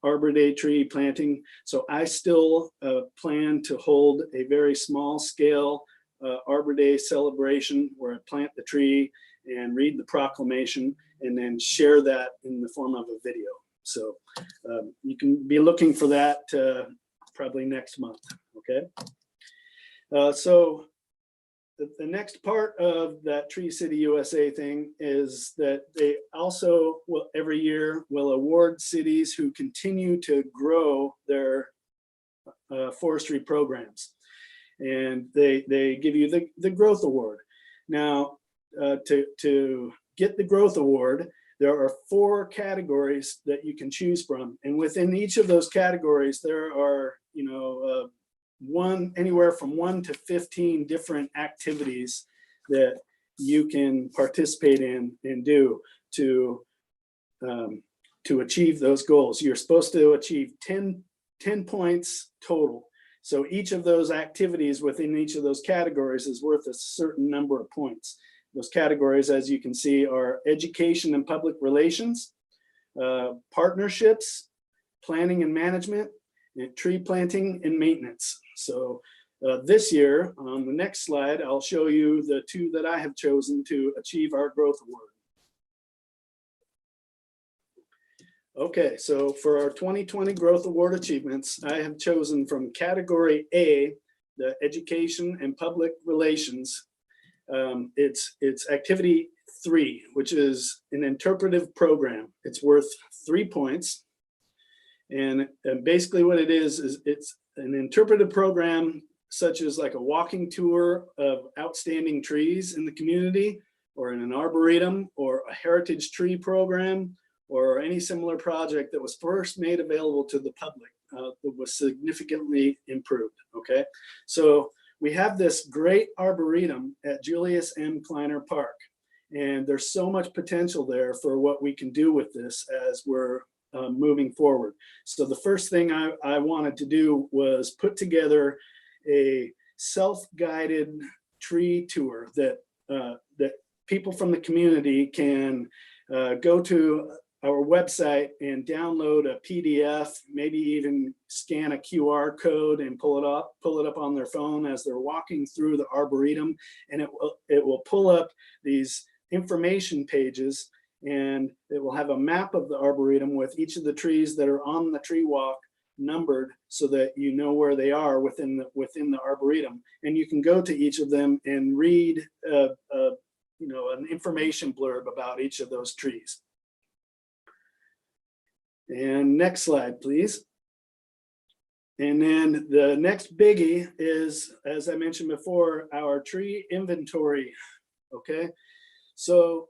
Arbor Day tree planting. So I still plan to hold a very small scale Arbor Day celebration where I plant the tree and read the proclamation and then share that in the form of a video. So you can be looking for that probably next month, okay? So the next part of that Tree City USA thing is that they also will every year will award cities who continue to grow their forestry programs. And they give you the growth award. Now, to get the growth award, there are 4 categories that you can choose from. And within each of those categories, there are, anywhere from 1 to 15 different activities that you can participate in and do to achieve those goals. You're supposed to achieve 10 points total. So each of those activities within each of those categories is worth a certain number of points. Those categories, as you can see, are education and public relations, partnerships, planning and management, and tree planting and maintenance. So this year, on the next slide, I'll show you the 2 that I have chosen to achieve our growth award. Okay, so for our 2020 Growth Award achievements, I have chosen from category A, the education and public relations. It's activity 3, which is an interpretive program. It's worth 3 points. And basically what it is it's an interpretive program such as like a walking tour of outstanding trees in the community, or in an arboretum, or a heritage tree program, or any similar project that was first made available to the public that was significantly improved, okay? So we have this great arboretum at Julius M. Kleiner Park, and there's so much potential there for what we can do with this as we're moving forward. So the first thing I wanted to do was put together a self-guided tree tour that people from the community can go to our website and download a PDF, maybe even scan a QR code and pull it up on their phone as they're walking through the arboretum, and it will pull up these information pages, and it will have a map of the arboretum with each of the trees that are on the tree walk numbered so that you know where they are within the arboretum, and you can go to each of them and read an information blurb about each of those trees. And next slide, please. And then the next biggie is, as I mentioned before, our tree inventory. Okay, so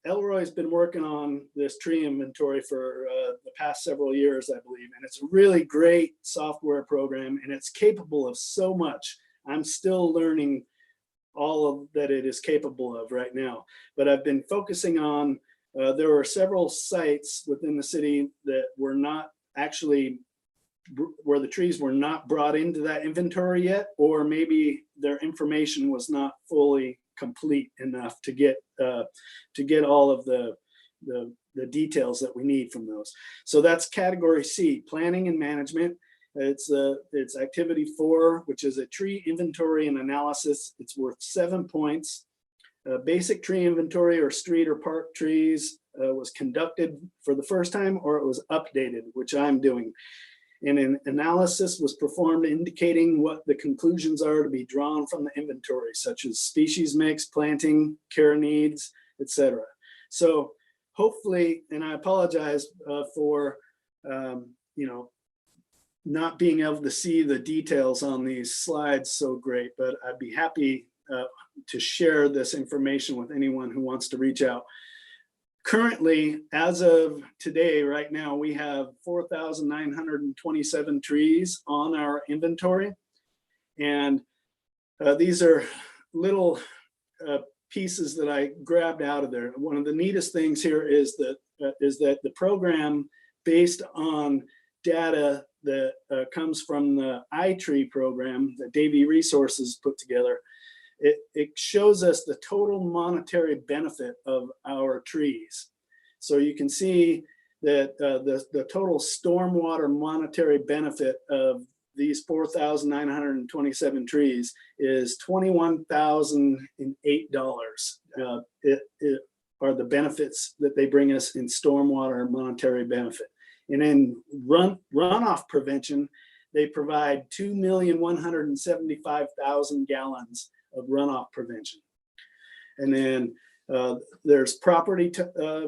Elroy's been working on this tree inventory for the past several years, I believe, and it's a really great software program, and it's capable of so much. I'm still learning all of that it is capable of right now, but I've been focusing on there were several sites within the city that were not actually, where the trees were not brought into that inventory yet, or maybe their information was not fully complete enough to get all of the details that we need from those. So that's category C, planning and management. It's activity 4, which is a tree inventory and analysis. It's worth 7 points. Basic tree inventory or street or park trees was conducted for the first time, or it was updated, which I'm doing. And an analysis was performed indicating what the conclusions are to be drawn from the inventory, such as species mix, planting, care needs, etc. So hopefully, and I apologize for not being able to see the details on these slides so great, but I'd be happy to share this information with anyone who wants to reach out. Currently, as of today, right now, we have 4,927 trees on our inventory. And these are little pieces that I grabbed out of there. One of the neatest things here is that the program, based on data that comes from the iTree program that Davy Resources put together, it shows us the total monetary benefit of our trees. So you can see that the total stormwater monetary benefit of these 4,927 trees is $21,008. It are the benefits that they bring us in stormwater monetary benefit. And in runoff prevention, they provide 2,175,000 gallons of runoff prevention. And then there's property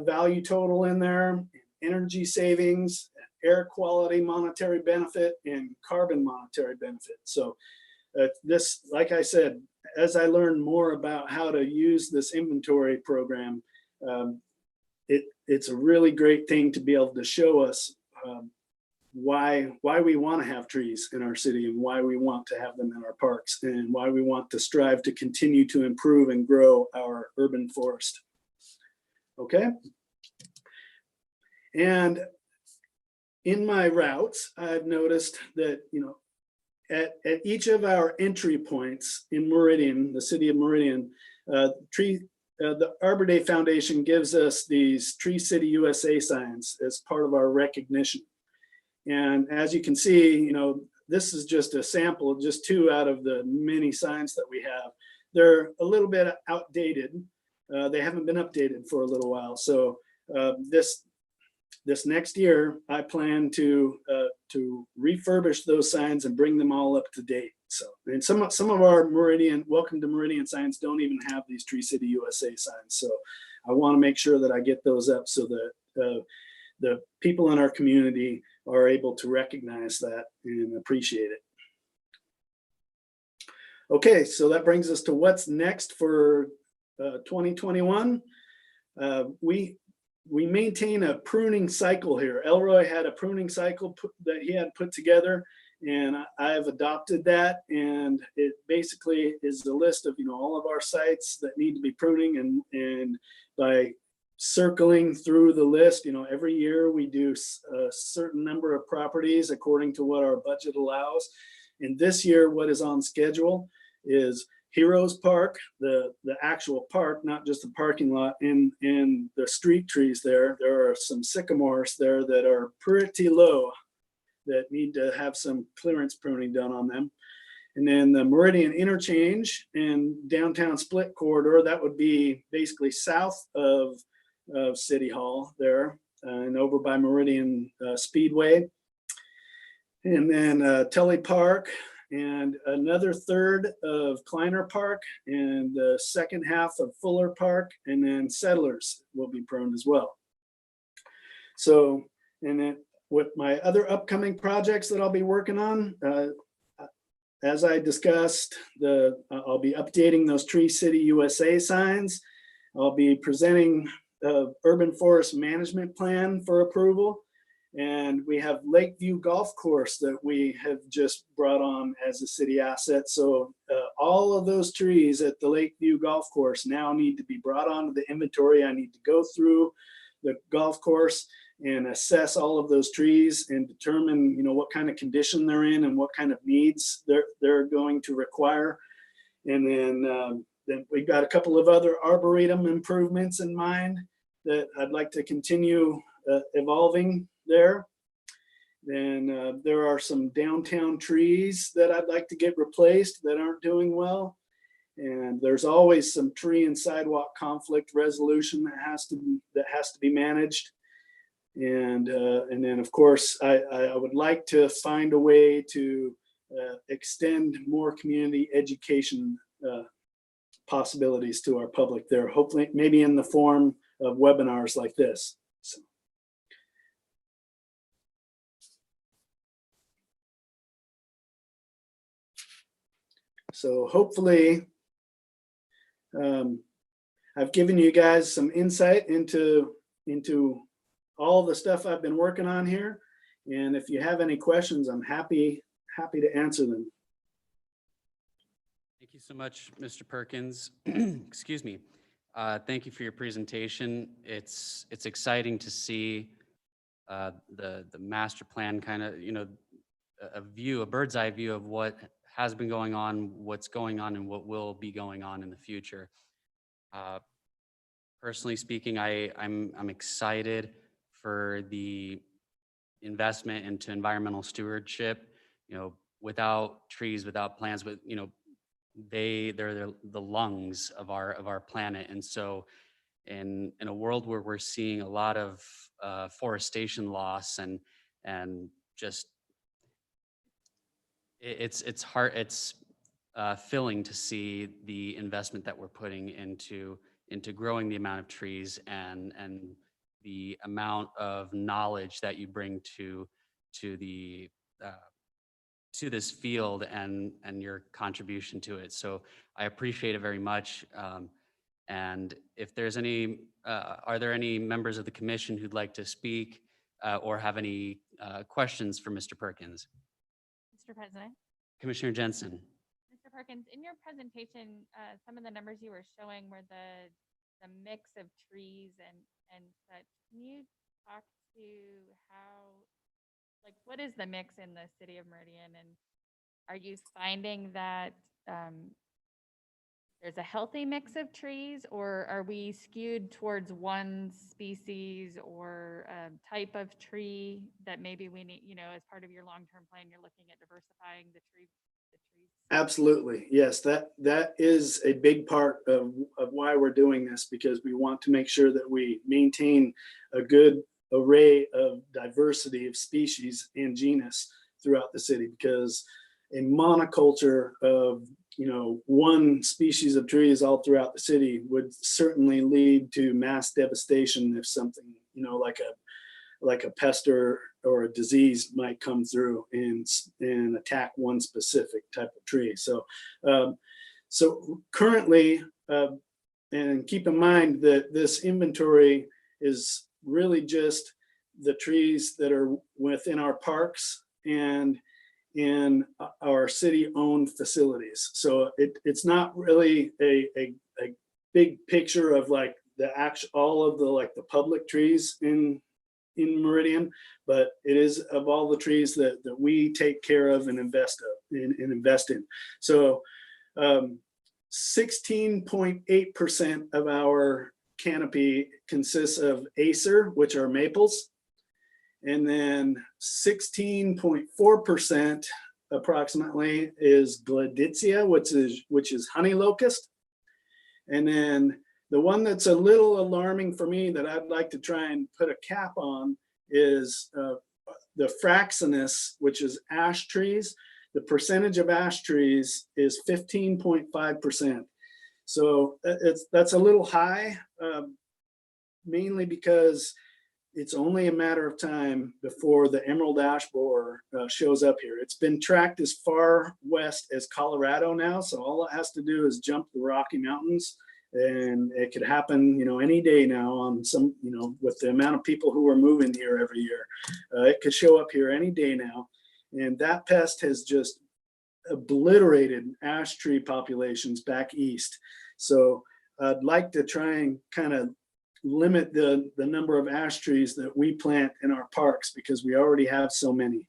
value total in there, energy savings, air quality monetary benefit, and carbon monetary benefit. So this, like I said, as I learned more about how to use this inventory program, it's a really great thing to be able to show us why we want to have trees in our city, and why we want to have them in our parks, and why we want to strive to continue to improve and grow our urban forest. Okay. And in my routes, I've noticed that, you know, at each of our entry points in Meridian, the city of Meridian, the Arbor Day Foundation gives us these Tree City USA signs as part of our recognition. And as you can see, you know, this is just a sample, just 2 out of the many signs that we have. They're a little bit outdated. They haven't been updated for a little while. So this next year, I plan to refurbish those signs and bring them all up to date. So, and some of our Meridian, Welcome to Meridian signs don't even have these Tree City USA signs. So I want to make sure that I get those up so that the people in our community are able to recognize that and appreciate it. Okay, so that brings us to what's next for 2021. We maintain a pruning cycle here. Elroy had a pruning cycle that he had put together, and I've adopted that. And it basically is the list of, you know, all of our sites that need to be pruning, and by circling through the list, you know, every year we do a certain number of properties according to what our budget allows. And this year, what is on schedule is Heroes Park, the actual park, not just the parking lot, and the street trees there. There are some sycamores there that are pretty low that need to have some clearance pruning done on them. And then the Meridian interchange and downtown split corridor, that would be basically south of City Hall there, and over by Meridian Speedway. And then Tully Park, and another third of Kleiner Park, and the second half of Fuller Park, and then Settlers will be pruned as well. So, and then with my other upcoming projects that I'll be working on, as I discussed, I'll be updating those Tree City USA signs. I'll be presenting the urban forest management plan for approval. And we have Lakeview Golf Course that we have just brought on as a city asset. So all of those trees at the Lakeview Golf Course now need to be brought onto the inventory. I need to go through the golf course and assess all of those trees and determine, you know, what kind of condition they're in and what kind of needs they're going to require. And then we've got a couple of other arboretum improvements in mind that I'd like to continue evolving there. Then there are some downtown trees that I'd like to get replaced that aren't doing well. And there's always some tree and sidewalk conflict resolution that has to be managed. And then of course I would like to find a way to extend more community education possibilities to our public there, hopefully maybe in the form of webinars like this. So. So hopefully, I've given you guys some insight into all the stuff I've been working on here. And if you have any questions, I'm happy to answer them. Thank you so much, Mr. Perkins. Excuse me. Thank you for your presentation. It's exciting to see the master plan kind of, a bird's eye view of what has been going on, what's going on, and what will be going on in the future. Personally speaking, I'm excited for the investment into environmental stewardship. Without trees, without plants, they're the lungs of our planet. And so in a world where we're seeing a lot of forestation loss and just it's hard, it's filling to see the investment that we're putting into growing the amount of trees and the amount of knowledge that you bring to the to this field and your contribution to it. So I appreciate it very much. And if there's any, are there any members of the commission who'd like to speak or have any questions for Mr. Perkins? Mr. President. Commissioner Jensen. Mr. Perkins, in your presentation, some of the numbers you were showing were the mix of trees and such. Can you talk to how, like, what is the mix in the city of Meridian, and are you finding that there's a healthy mix of trees, or are we skewed towards one species or type of tree that maybe we need, as part of your long-term plan, you're looking at diversifying the trees? Absolutely. Yes, that is a big part of why we're doing this, because we want to make sure that we maintain a good array of diversity of species and genus throughout the city, because a monoculture of one species of trees all throughout the city would certainly lead to mass devastation if something like a pest or a disease might come through and attack one specific type of tree. So so currently, and keep in mind that this inventory is really just the trees that are within our parks and in our city-owned facilities. So it's not really a big picture of like all of the public trees in Meridian, but it is of all the trees that we take care of and invest in. So 16.8% of our canopy consists of acer, which are maples. And then 16.4% approximately is gladitsia, which is honey locust. And then the one that's a little alarming for me that I'd like to try and put a cap on is the fraxinus, which is ash trees. The percentage of ash trees is 15.5%. So that's a little high, mainly because it's only a matter of time before the emerald ash borer shows up here. It's been tracked as far west as Colorado now, so all it has to do is jump the Rocky Mountains, and it could happen, any day now on some, with the amount of people who are moving here every year. It could show up here any day now, and that pest has just obliterated ash tree populations back east. So I'd like to try and kind of limit the number of ash trees that we plant in our parks, because we already have so many.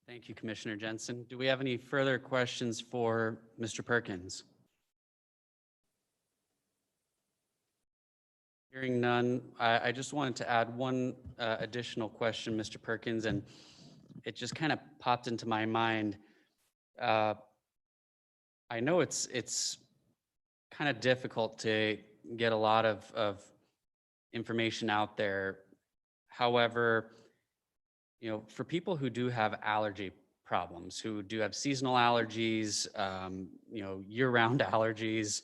Thank you, Commissioner Jensen. Do we have any further questions for Mr. Perkins? Hearing none, I just wanted to add one additional question, Mr. Perkins, and it just kind of popped into my mind. I know it's kind of difficult to get a lot of information out there. However, for people who do have allergy problems, who do have seasonal allergies, year-round allergies,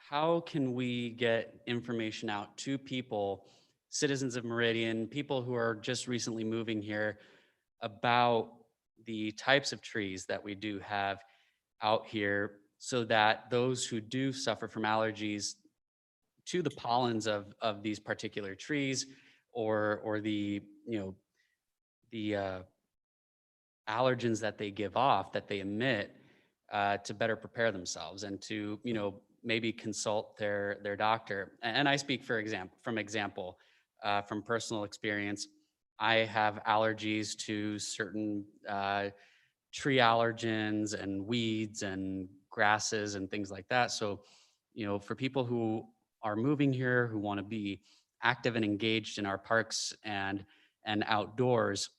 how can we get information out to people citizens of Meridian, people who are just recently moving here, about the types of trees that we do have out here, so that those who do suffer from allergies to the pollens of these particular trees, or the, you know, the allergens that they give off, that they emit, to better prepare themselves, and to, you know, maybe consult their doctor. And I speak from personal experience. I have allergies to certain tree allergens and weeds and grasses and things like that. So, you know, for people who are moving here, who want to be active and engaged in our parks and outdoors,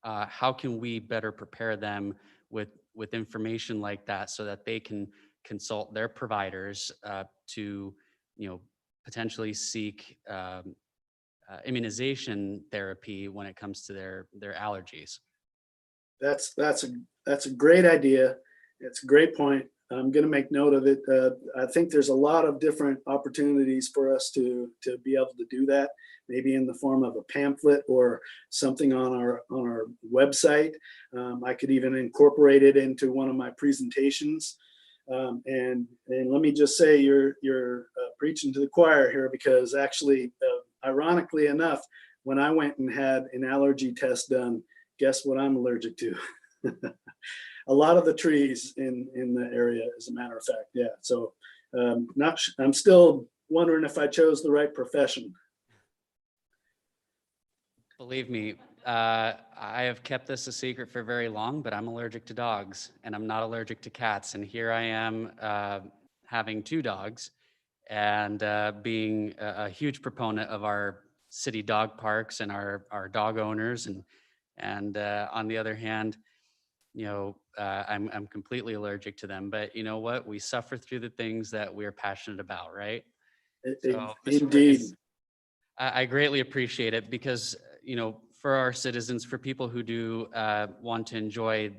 how can we better prepare them with information like that, so that they can consult their providers to, you know, potentially seek immunization therapy when it comes to their allergies? That's a great idea. It's a great point. I'm going to make note of it. I think there's a lot of different opportunities for us to be able to do that, maybe in the form of a pamphlet or something on our website. I could even incorporate it into one of my presentations. And let me just say, you're preaching to the choir here, because actually, ironically enough, when I went and had an allergy test done, guess what I'm allergic to? A lot of the trees in the area, as a matter of fact. Yeah. So I'm still wondering if I chose the right profession. Believe me, I have kept this a secret for very long, but I'm allergic to dogs, and I'm not allergic to cats. And here I am having 2 dogs, and being a huge proponent of our city dog parks and our dog owners. And on the other hand, you know, I'm completely allergic to them. But you know what? We suffer through the things that we're passionate about, right? So, Mr. Indeed. Perkins, I greatly appreciate it, because, you know, for our citizens, for people who do want to enjoy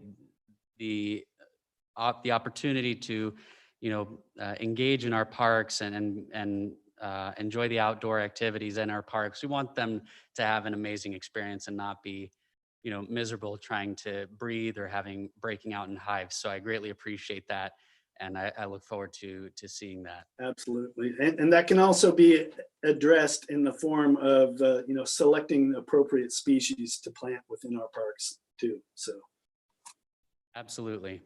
the opportunity to, you know, engage in our parks and enjoy the outdoor activities in our parks, we want them to have an amazing experience and not be, you know, miserable trying to breathe or breaking out in hives. So I greatly appreciate that, and I look forward to seeing that. Absolutely. And that can also be addressed in the form of, you know, selecting the appropriate species to plant within our parks too. So. Absolutely.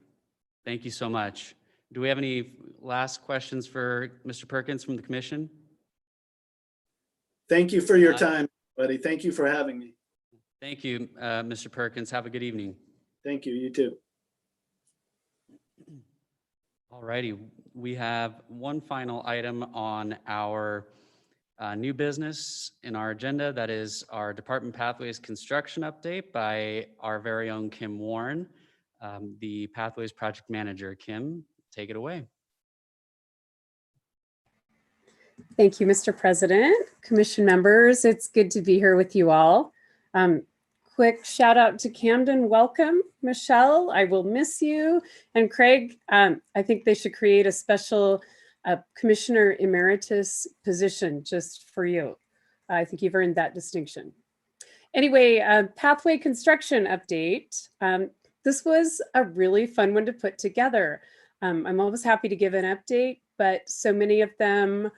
Thank you so much. Do we have any last questions for Mr. Perkins from the commission? Thank you for your time, buddy. Thank you for having me. Thank you, Mr. Perkins. Have a good evening. Thank you. You too. All righty. We have one final item on our new business in our agenda. That is our Department Pathways construction update by our very own Kim Warren, the Pathways Project Manager. Kim, take it away. Thank you, Mr. President, Commission members. It's good to be here with you all. Quick shout out to Camden. Welcome, Michelle. I will miss you. And Craig, I think they should create a special Commissioner Emeritus position just for you. I think you've earned that distinction. Anyway, pathway construction update. This was a really fun one to put together. I'm always happy to give an update, but so many of them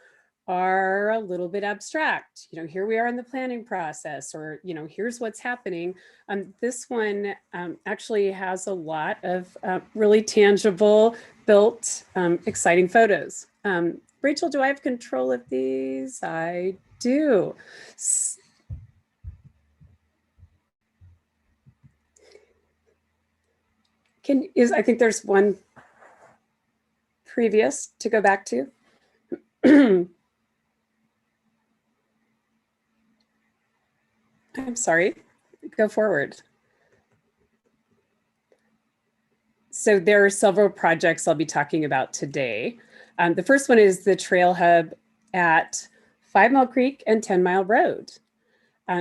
are a little bit abstract. You know, here we are in the planning process, or, you know, here's what's happening. This one actually has a lot of really tangible, built, exciting photos. Rachel, do I have control of these? I do. I think there's one previous to go back to. I'm sorry, go forward. So there are several projects I'll be talking about today. The first one is the Trail Hub at 5 Mile Creek and 10 Mile Road.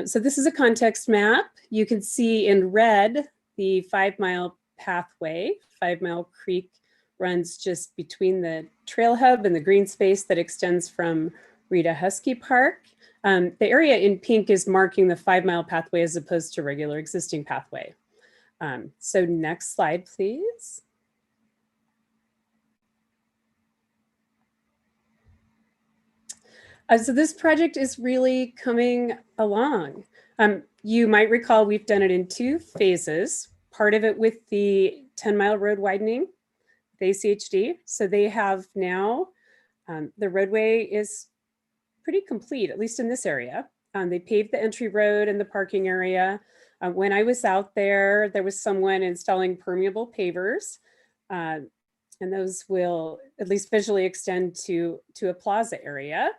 So this is a context map. You can see in red the 5 mile pathway. 5 Mile Creek runs just between the Trail Hub and the green space that extends from Rita Husky Park. The area in pink is marking the 5-mile pathway as opposed to regular existing pathway. So next slide, please. So this project is really coming along. You might recall we've done it in 2 phases, part of it with the 10-mile road widening, the ACHD. So they have now, the roadway is pretty complete, at least in this area. They paved the entry road and the parking area. When I was out there, there was someone installing permeable pavers, and those will at least visually extend to a plaza area.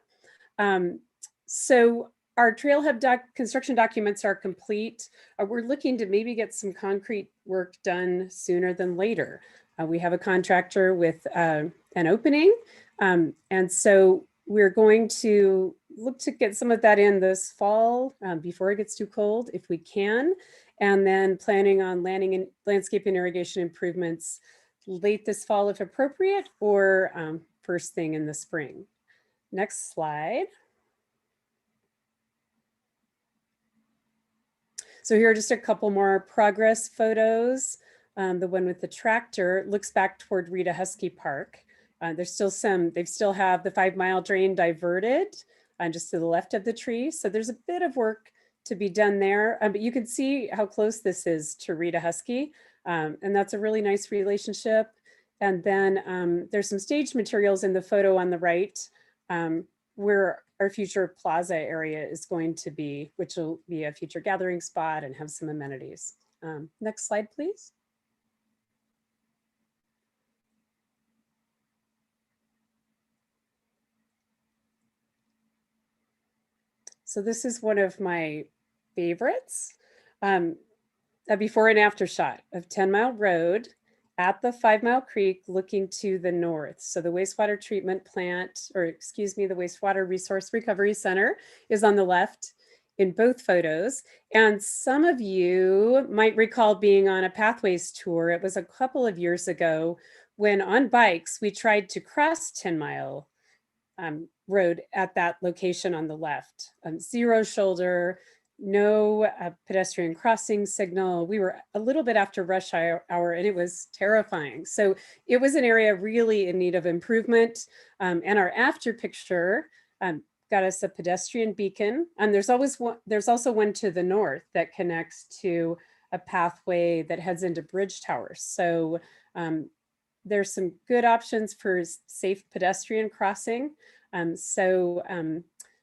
So our trail hub construction documents are complete. We're looking to maybe get some concrete work done sooner than later. We have a contractor with an opening. And so we're going to look to get some of that in this fall before it gets too cold, if we can. And then planning on landscape and irrigation improvements late this fall, if appropriate, or first thing in the spring. Next slide. So here are just a couple more progress photos. The one with the tractor looks back toward Rita Husky Park. There's still they still have the 5-mile drain diverted just to the left of the tree. So there's a bit of work to be done there, but you can see how close this is to Rita Husky. And that's a really nice relationship. And then there's some staged materials in the photo on the right, where our future plaza area is going to be, which will be a future gathering spot and have some amenities. Next slide, please. So this is one of my favorites. A before and after shot of 10-mile road at the 5-mile creek looking to the north. So the wastewater treatment plant, or excuse me, the wastewater resource recovery center is on the left in both photos. And some of you might recall being on a pathways tour. It was a couple of years ago when on bikes, we tried to cross 10-mile road at that location on the left. Zero shoulder, no pedestrian crossing signal. We were a little bit after rush hour and it was terrifying. So it was an area really in need of improvement. And our after picture got us a pedestrian beacon. And there's also one to the north that connects to a pathway that heads into Bridge Towers. So there's some good options for safe pedestrian crossing.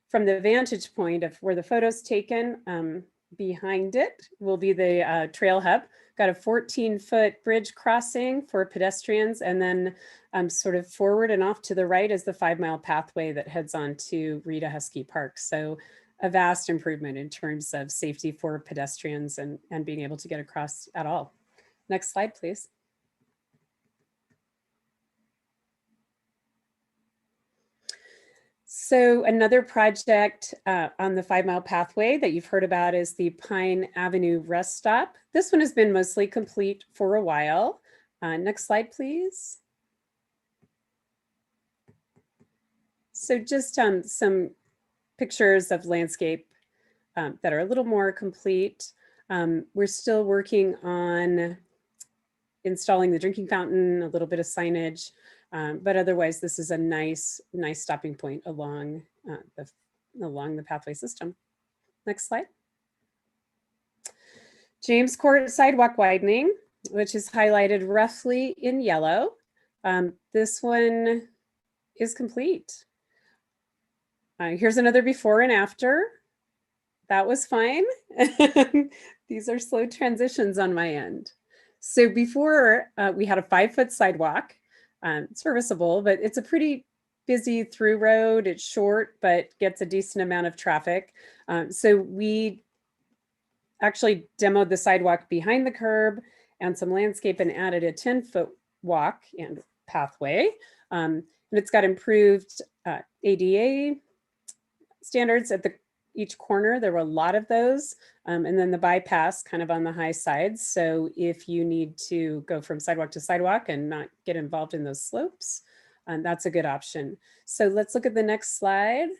From the vantage point of where the photo's taken, behind it will be the trail hub. Got a 14-foot bridge crossing for pedestrians, and then sort of forward and off to the right is the 5-mile pathway that heads on to Rita Husky Park. So a vast improvement in terms of safety for pedestrians and being able to get across at all. Next slide, please. So another project on the 5-mile pathway that you've heard about is the Pine Avenue Rest Stop. This one has been mostly complete for a while. Next slide, please. So just some pictures of landscape that are a little more complete. We're still working on installing the drinking fountain, a little bit of signage. But otherwise, this is a nice stopping point along the pathway system. Next slide. James Court sidewalk widening, which is highlighted roughly in yellow. This one is complete. Here's another before and after. That was fine. These are slow transitions on my end. So before we had a 5-foot sidewalk. Serviceable, but it's a pretty busy through road. It's short, but gets a decent amount of traffic. So we actually demoed the sidewalk behind the curb and some landscape and added a 10-foot walk and pathway. And it's got improved ADA standards at each corner. There were a lot of those. And then the bypass kind of on the high side. So if you need to go from sidewalk to sidewalk and not get involved in those slopes, that's a good option. So let's look at the next slide.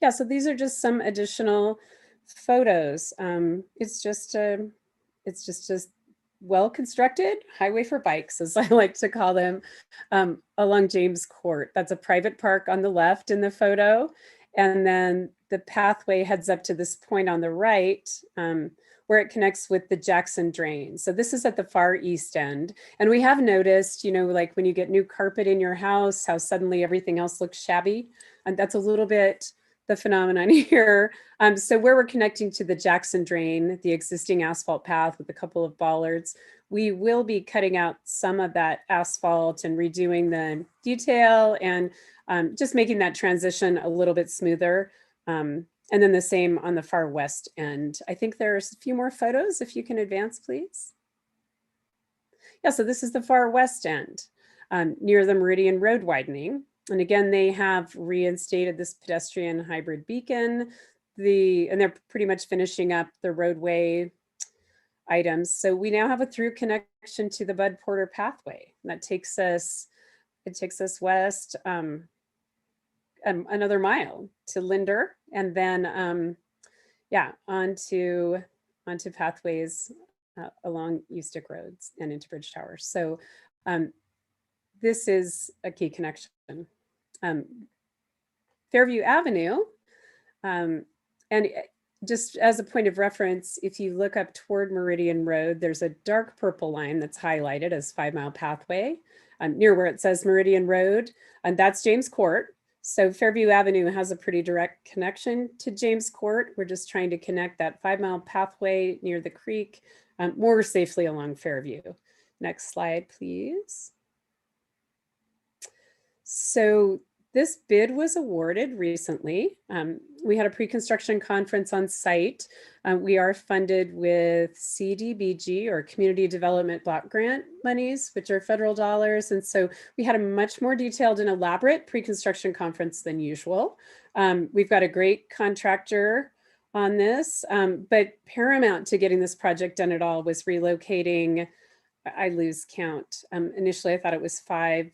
Yeah, so these are just some additional photos. It's just a well-constructed highway for bikes, as I like to call them, along James Court. That's a private park on the left in the photo. And then the pathway heads up to this point on the right, where it connects with the Jackson Drain. So this is at the far east end. And we have noticed, like when you get new carpet in your house, how suddenly everything else looks shabby. And that's a little bit the phenomenon here. So where we're connecting to the Jackson Drain, the existing asphalt path with a couple of bollards, we will be cutting out some of that asphalt and redoing the detail and just making that transition a little bit smoother. And then the same on the far west end. I think there's a few more photos if you can advance, please. Yeah, so this is the far west end near the Meridian Road widening. And again, they have reinstated this pedestrian hybrid beacon. And they're pretty much finishing up the roadway items. So we now have a through connection to the Bud Porter pathway. And that takes us west another mile to Linder, and then onto pathways along Eustick Roads and into Bridge Tower. So this is a key connection. Fairview Avenue, and just as a point of reference, if you look up toward Meridian Road, there's a dark purple line that's highlighted as 5 Mile Pathway near where it says Meridian Road, and that's James Court. So Fairview Avenue has a pretty direct connection to James Court. We're just trying to connect that 5 Mile Pathway near the creek more safely along Fairview. Next slide, please. So this bid was awarded recently. We had a pre-construction conference on site. We are funded with CDBG, or Community Development Block Grant monies, which are federal dollars. And so we had a much more detailed and elaborate pre-construction conference than usual. We've got a great contractor on this, but paramount to getting this project done at all was relocating, I lose count. Initially, I thought it was 5.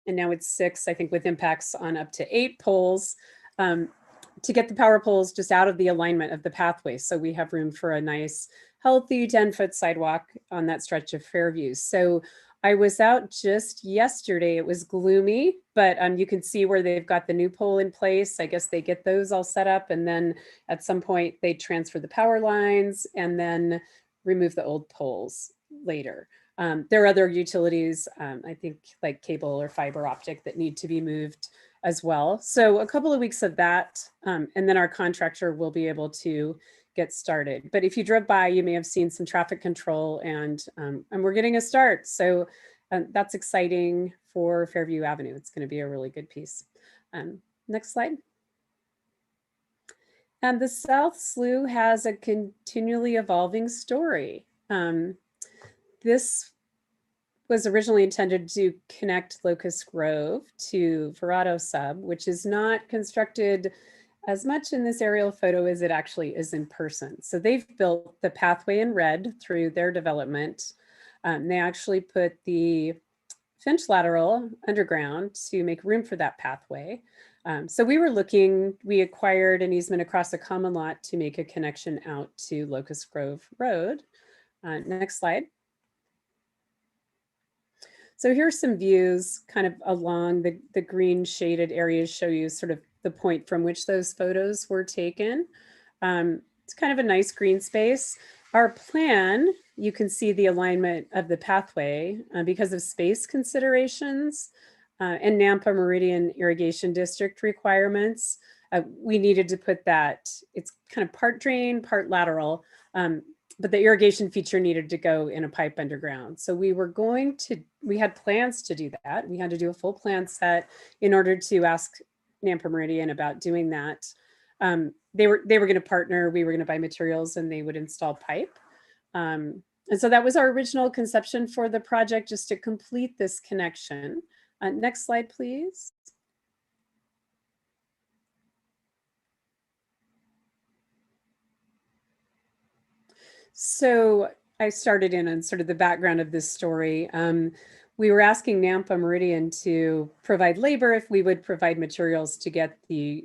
And now it's 6, I think, with impacts on up to 8 poles to get the power poles just out of the alignment of the pathway. So we have room for a nice, healthy 10-foot sidewalk on that stretch of Fairview. So I was out just yesterday. It was gloomy, but you can see where they've got the new pole in place. I guess they get those all set up, and then at some point they transfer the power lines and then remove the old poles later. There are other utilities, I think like cable or fiber optic, that need to be moved as well. So a couple of weeks of that, and then our contractor will be able to get started. But if you drove by, you may have seen some traffic control, and we're getting a start. So that's exciting for Fairview Avenue. It's going to be a really good piece. Next slide. And the South Slough has a continually evolving story. This was originally intended to connect Locust Grove to Verrado Sub, which is not constructed as much in this aerial photo as it actually is in person. So they've built the pathway in red through their development. They actually put the Finch lateral underground to make room for that pathway. So we acquired an easement across a common lot to make a connection out to Locust Grove Road. Next slide. So here's some views kind of along the green shaded areas, show you sort of the point from which those photos were taken. It's kind of a nice green space. Our plan, you can see the alignment of the pathway because of space considerations and Nampa Meridian Irrigation District requirements. We needed to put that, it's kind of part drain, part lateral, but the irrigation feature needed to go in a pipe underground. So we had plans to do that. We had to do a full plan set in order to ask Nampa Meridian about doing that. They were going to partner, we were going to buy materials, and they would install pipe. And so that was our original conception for the project, just to complete this connection. Next slide, please. So I started in on sort of the background of this story. We were asking Nampa Meridian to provide labor if we would provide materials to get the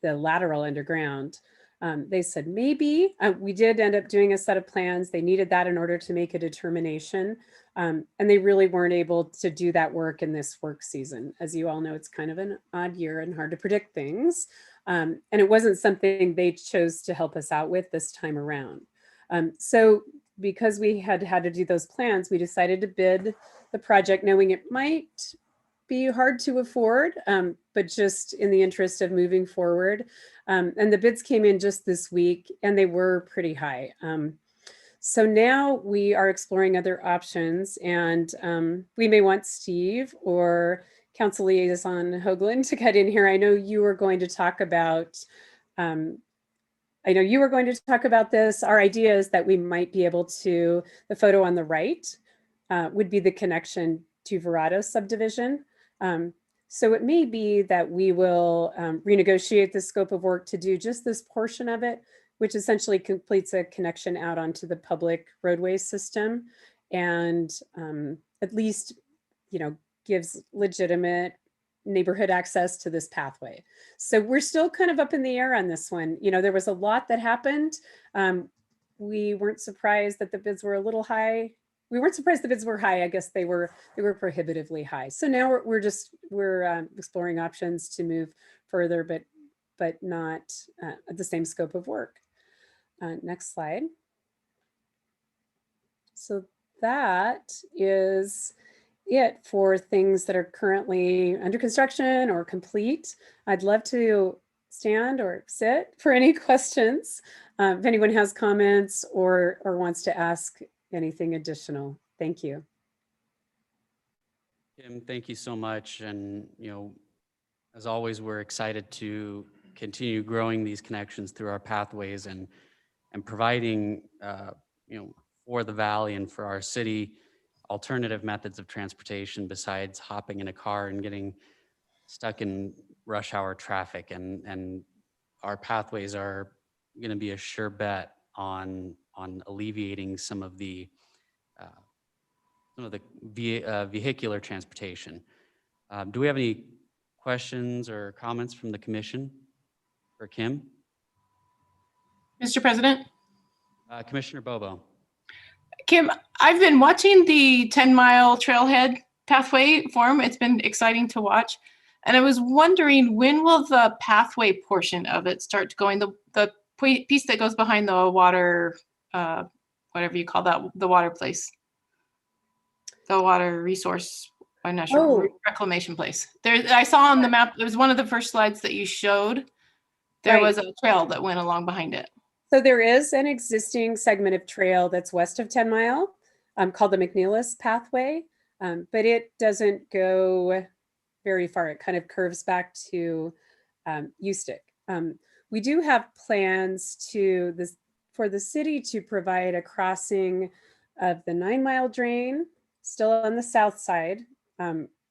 the lateral underground. They said maybe. We did end up doing a set of plans. They needed that in order to make a determination. And they really weren't able to do that work in this work season. As you all know, it's kind of an odd year and hard to predict things. And it wasn't something they chose to help us out with this time around. So because we had to do those plans, we decided to bid the project knowing it might be hard to afford, but just in the interest of moving forward. And the bids came in just this week and they were pretty high. So now we are exploring other options, and we may want Steve or Council Liaison Hoagland to get in here. I know you were going to talk about this. Our idea is that we might be able to, the photo on the right would be the connection to Verado subdivision. So it may be that we will renegotiate the scope of work to do just this portion of it, which essentially completes a connection out onto the public roadway system, and at least, gives legitimate neighborhood access to this pathway. So we're still kind of up in the air on this one. There was a lot that happened. We weren't surprised that the bids were a little high. We weren't surprised the bids were high. I guess they were prohibitively high. So now we're exploring options to move further, but not the same scope of work. Next slide. So that is it for things that are currently under construction or complete. I'd love to stand or sit for any questions. If anyone has comments or wants to ask anything additional. Thank you. Kim, thank you so much. And, as always, we're excited to continue growing these connections through our pathways and providing, for the valley and for our city, alternative methods of transportation besides hopping in a car and getting stuck in rush hour traffic. And our pathways are going to be a sure bet on alleviating some of the vehicular transportation. Do we have any questions or comments from the commission for Kim? Mr. President? Commissioner Bobo. Kim, I've been watching the 10-mile trailhead pathway form. It's been exciting to watch. And I was wondering, when will the pathway portion of it start going, the piece that goes behind the water, whatever you call that, the water place? The water resource, I'm not sure, reclamation place. There, I saw on the map, it was one of the first slides that you showed. There was a trail that went along behind it. So there is an existing segment of trail that's west of 10 Mile called the McNeilis Pathway, but it doesn't go very far. It kind of curves back to Ustick. We do have plans for the city to provide a crossing of the 9 Mile drain, still on the south side.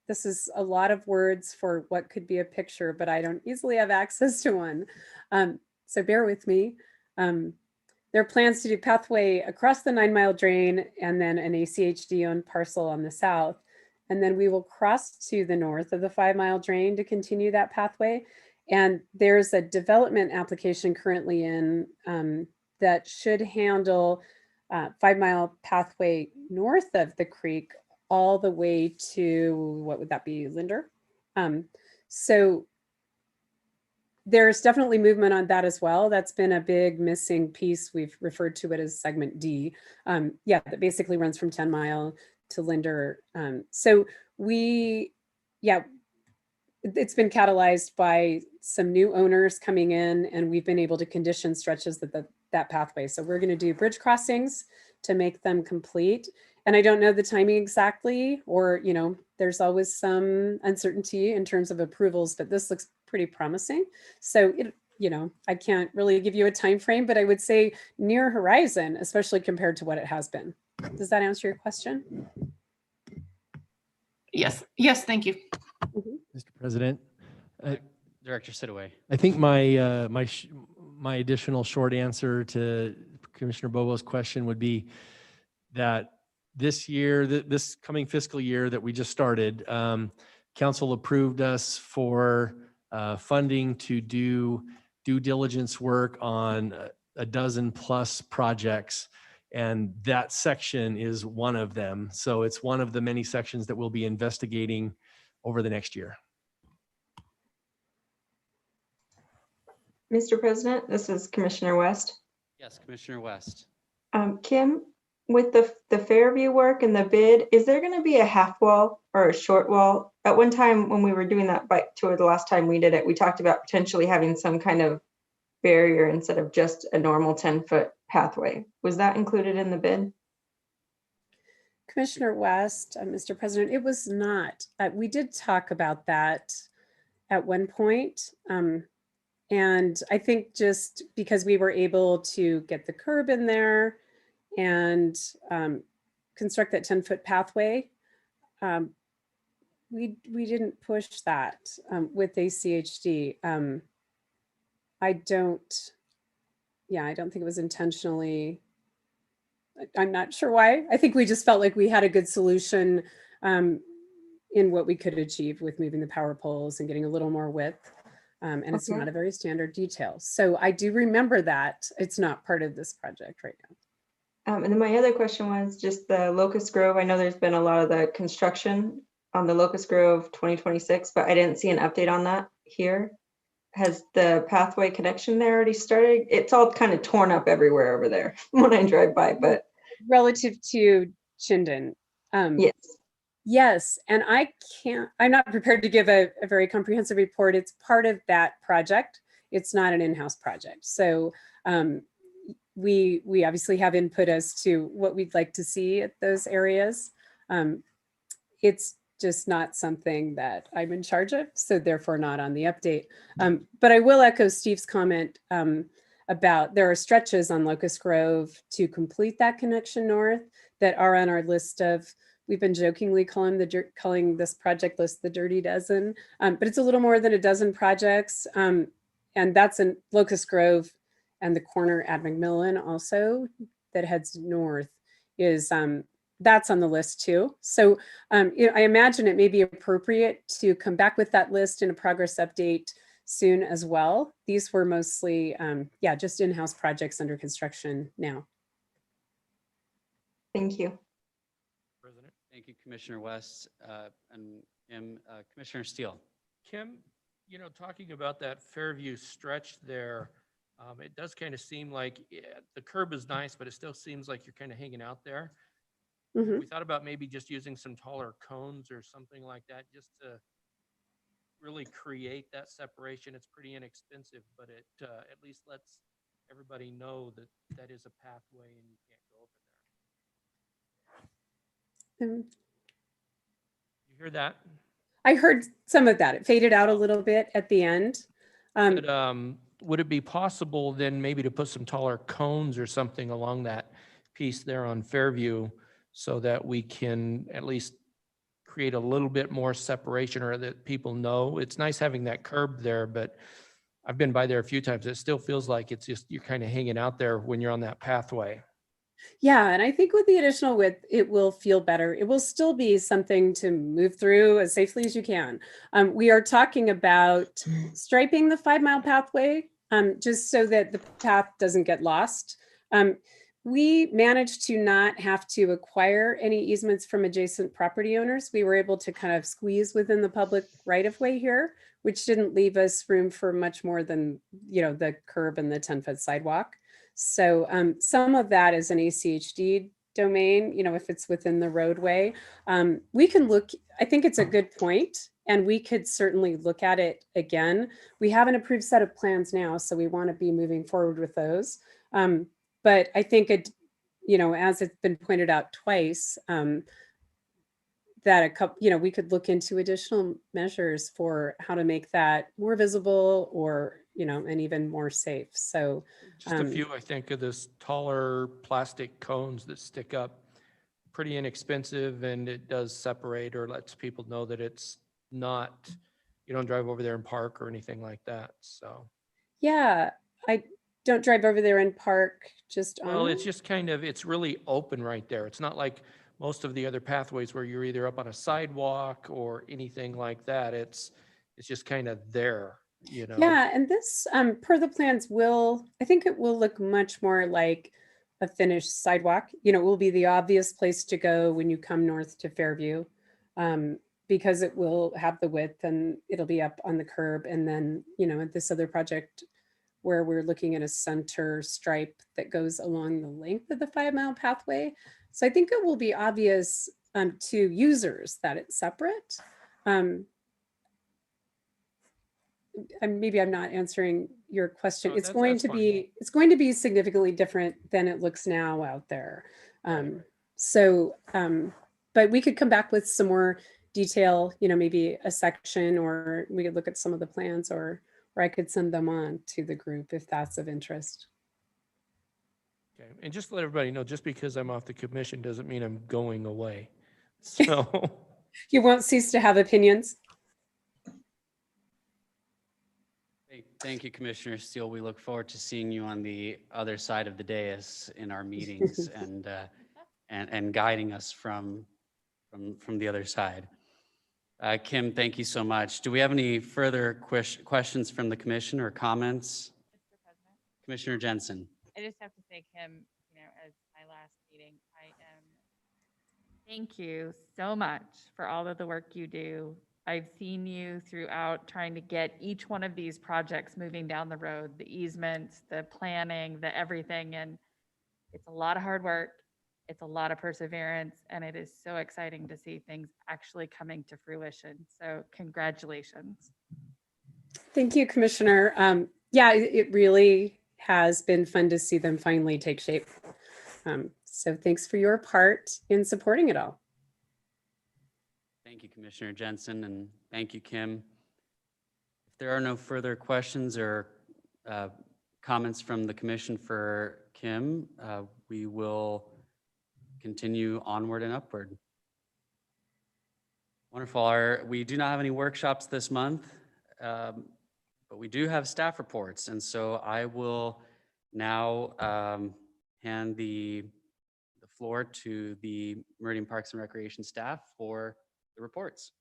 This is a lot of words for what could be a picture, but I don't easily have access to one. So bear with me. There are plans to do pathway across the 9 Mile drain and then an ACHD owned parcel on the south. And then we will cross to the north of the 5 Mile drain to continue that pathway. And there's a development application currently in that should handle 5 Mile pathway north of the creek all the way to, what would that be, Linder? So there's definitely movement on that as well. That's been a big missing piece. We've referred to it as segment D. That basically runs from 10 Mile to Linder. It's been catalyzed by some new owners coming in, and we've been able to condition stretches that pathway. So we're going to do bridge crossings to make them complete. And I don't know the timing exactly, or, there's always some uncertainty in terms of approvals, but this looks pretty promising. So, I can't really give you a time frame, but I would say near horizon, especially compared to what it has been. Does that answer your question? Yes, thank you. Mr. President. Director Sidaway. I think my additional short answer to Commissioner Bobo's question would be that this year, this coming fiscal year that we just started, council approved us for funding to do due diligence work on a dozen plus projects. And that section is one of them. So it's one of the many sections that we'll be investigating over the next year. Mr. President, this is Commissioner West. Yes, Commissioner West. Kim, with the Fairview work and the bid, is there going to be a half wall or a short wall? At one time when we were doing that bike tour, the last time we did it, we talked about potentially having some kind of barrier instead of just a normal 10-foot pathway. Was that included in the bid? Commissioner West, Mr. President, it was not. We did talk about that at one point. And I think just because we were able to get the curb in there and construct that 10-foot pathway, we didn't push that with ACHD. I don't think it was intentionally. I'm not sure why. I think we just felt like we had a good solution in what we could achieve with moving the power poles and getting a little more width. And it's Okay. not a very standard detail. So I do remember that. It's not part of this project right now. And then my other question was just the Locust Grove. I know there's been a lot of the construction on the Locust Grove 2026, but I didn't see an update on that here. Has the pathway connection there already started? It's all kind of torn up everywhere over there when I drive by, but. Relative to Chinden. Yes. Yes, and I'm not prepared to give a very comprehensive report. It's part of that project. It's not an in-house project. So we obviously have input as to what we'd like to see at those areas. It's just not something that I'm in charge of, so therefore not on the update. But I will echo Steve's comment about there are stretches on Locust Grove to complete that connection north that are on our list of. We've been jokingly calling this project list the Dirty Dozen, but it's a little more than a dozen projects. And that's in Locust Grove and the corner at McMillan also that heads north is that's on the list too. So I imagine it may be appropriate to come back with that list in a progress update soon as well. These were mostly, just in-house projects under construction now. Thank you. Thank you, Commissioner West. And Commissioner Steele. Kim, talking about that Fairview stretch there, it does kind of seem like the curb is nice, but it still seems like you're kind of hanging out there. Mm-hmm. We thought about maybe just using some taller cones or something like that, just to really create that separation. It's pretty inexpensive, but it at least lets everybody know that that is a pathway and you can't go over there. You hear that? I heard some of that. It faded out a little bit at the end. Would it be possible then maybe to put some taller cones or something along that piece there on Fairview so that we can at least create a little bit more separation, or that people know? It's nice having that curb there, but I've been by there a few times. It still feels like it's just, you're kind of hanging out there when you're on that pathway. Yeah, and I think with the additional width, it will feel better. It will still be something to move through as safely as you can. We are talking about striping the 5-mile pathway just so that the path doesn't get lost. We managed to not have to acquire any easements from adjacent property owners. We were able to kind of squeeze within the public right-of-way here, which didn't leave us room for much more than, the curb and the 10-foot sidewalk. So some of that is an ACHD domain, if it's within the roadway. We can look, I think it's a good point, and we could certainly look at it again. We have an approved set of plans now, so we want to be moving forward with those. But I think it, as it's been pointed out twice, that we could look into additional measures for how to make that more visible or, and even more safe. So just a few, I think, of this taller plastic cones that stick up, pretty inexpensive, and it does separate or lets people know that it's not, you don't drive over there and park or anything like that. So yeah, I don't drive over there and park just on. Well, it's just kind of, it's really open right there. It's not like most of the other pathways where you're either up on a sidewalk or anything like that. It's It's just kind of there, you know? Yeah, and this, per the plans I think it will look much more like a finished sidewalk. You know, it will be the obvious place to go when you come north to Fairview. Because it will have the width and it'll be up on the curb. And then, you know, at this other project where we're looking at a center stripe that goes along the length of the 5-mile pathway. So I think it will be obvious to users that it's separate. And maybe I'm not answering your question. No, It's that's going to fine. be significantly different than it looks now out there. But we could come back with some more detail, you know, maybe a section, or we could look at some of the plans, or I could send them on to the group if that's of interest. Okay. And just to let everybody know, just because I'm off the commission doesn't mean I'm going away. So You won't cease to have opinions. Thank you, Commissioner Steele. We look forward to seeing you on the other side of the dais in our meetings and guiding us from the other side. Kim, thank you so much. Do we have any further questions from the commission or comments? Mr. President, Commissioner Jensen. I just have to say, Kim, you know, as my last meeting, thank you so much for all of the work you do. I've seen you throughout trying to get each one of these projects moving down the road, the easements, the planning, the everything. And it's a lot of hard work. It's a lot of perseverance, and it is so exciting to see things actually coming to fruition. So congratulations. Thank you, Commissioner. Yeah, it really has been fun to see them finally take shape. So thanks for your part in supporting it all. Thank you, Commissioner Jensen, and thank you, Kim. If there are no further questions or comments from the commission for Kim, we will continue onward and upward. Wonderful. We do not have any workshops this month, but we do have staff reports. And so I will now hand the floor to the Meridian Parks and Recreation staff for the reports.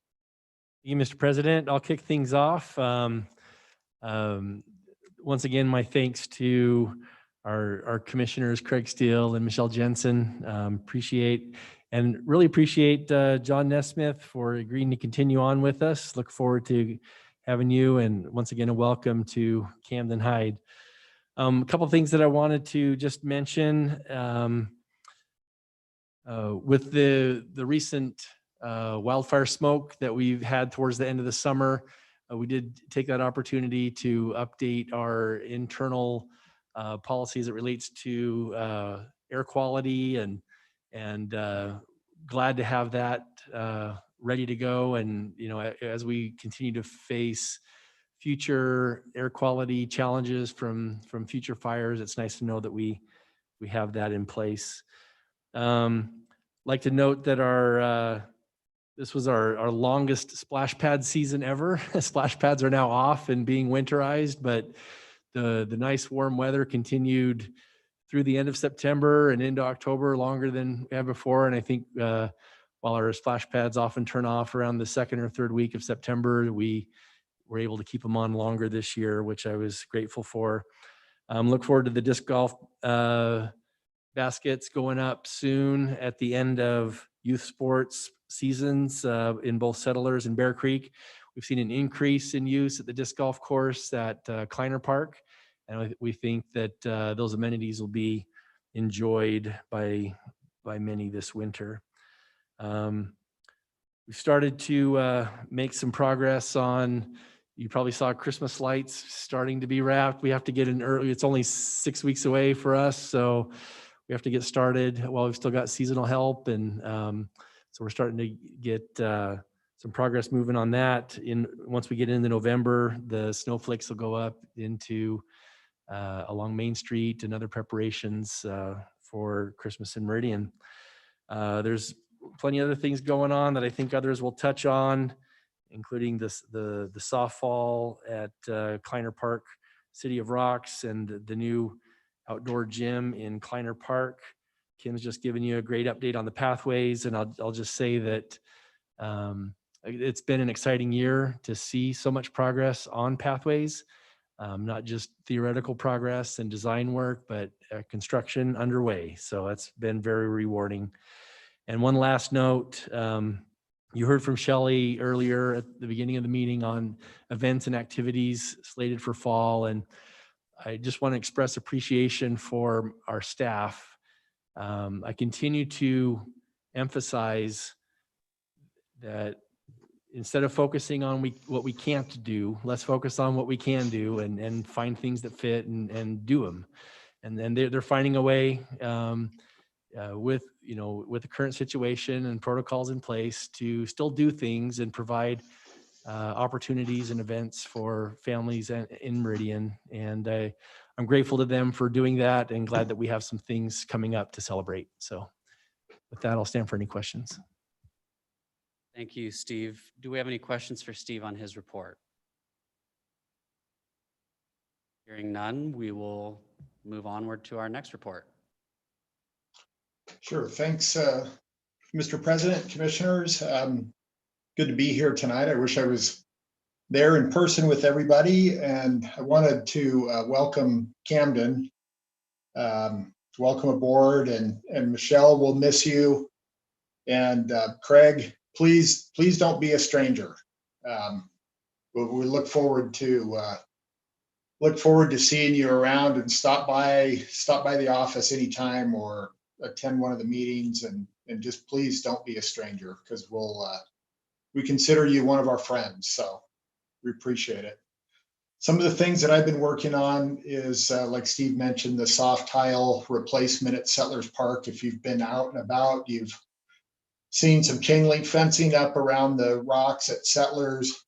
Thank you, Mr. President. I'll kick things off. Once again, my thanks to our commissioners, Craig Steele and Michelle Jensen. Really appreciate John Nesmith for agreeing to continue on with us. Look forward to having you. And once again, a welcome to Camden Hyde. A couple of things that I wanted to just mention. With the recent wildfire smoke that we've had towards the end of the summer, we did take that opportunity to update our internal policies that relates to air quality, and glad to have that ready to go. And you know, as we continue to face future air quality challenges from future fires, it's nice to know that we have that in place. Like to note that this was our longest splash pad season ever. Splash pads are now off and being winterized, but the nice warm weather continued through the end of September and into October, longer than we had before. And I think while our splash pads often turn off around the second or third week of September, we were able to keep them on longer this year, which I was grateful for. Look forward to the disc golf baskets going up soon at the end of youth sports seasons in both Settlers and Bear Creek. We've seen an increase in use at the disc golf course at Kleiner Park, and we think that those amenities will be enjoyed by many this winter. We've started to make some progress on, you probably saw Christmas lights starting to be wrapped. We have to get in early. It's only 6 weeks away for us, so we have to get started while we've still got seasonal help. And so we're starting to get some progress moving on that. Once we get into November, the snowflakes will go up into along Main Street and other preparations for Christmas in Meridian. There's plenty of other things going on that I think others will touch on, including the softball at Kleiner Park, City of Rocks, and the new outdoor gym in Kleiner Park. Kim's just given you a great update on the pathways, and I'll just say that it's been an exciting year to see so much progress on pathways, not just theoretical progress and design work, but construction underway. So that's been very rewarding. And one last note, you heard from Shelley earlier at the beginning of the meeting on events and activities slated for fall. And I just want to express appreciation for our staff. I continue to emphasize that instead of focusing on what we can't do, let's focus on what we can do and find things that fit and do them. And then they're finding a way with the current situation and protocols in place to still do things and provide opportunities and events for families in Meridian. And I'm grateful to them for doing that and glad that we have some things coming up to celebrate. So with that, I'll stand for any questions. Thank you, Steve. Do we have any questions for Steve on his report? Hearing none, we will move onward to our next report. Sure. Thanks, Mr. President, commissioners. Good to be here tonight. I wish I was there in person with everybody, and I wanted to welcome Camden. Welcome aboard, and Michelle, we'll miss you. And Craig, please don't be a stranger. We look forward to seeing you around, and stop by the office anytime or attend one of the meetings, and just please don't be a stranger, because we consider you one of our friends, so we appreciate it. Some of the things that I've been working on is, like Steve mentioned, the soft tile replacement at Settlers Park. If you've been out and about, you've seen some chain link fencing up around the rocks at Settlers,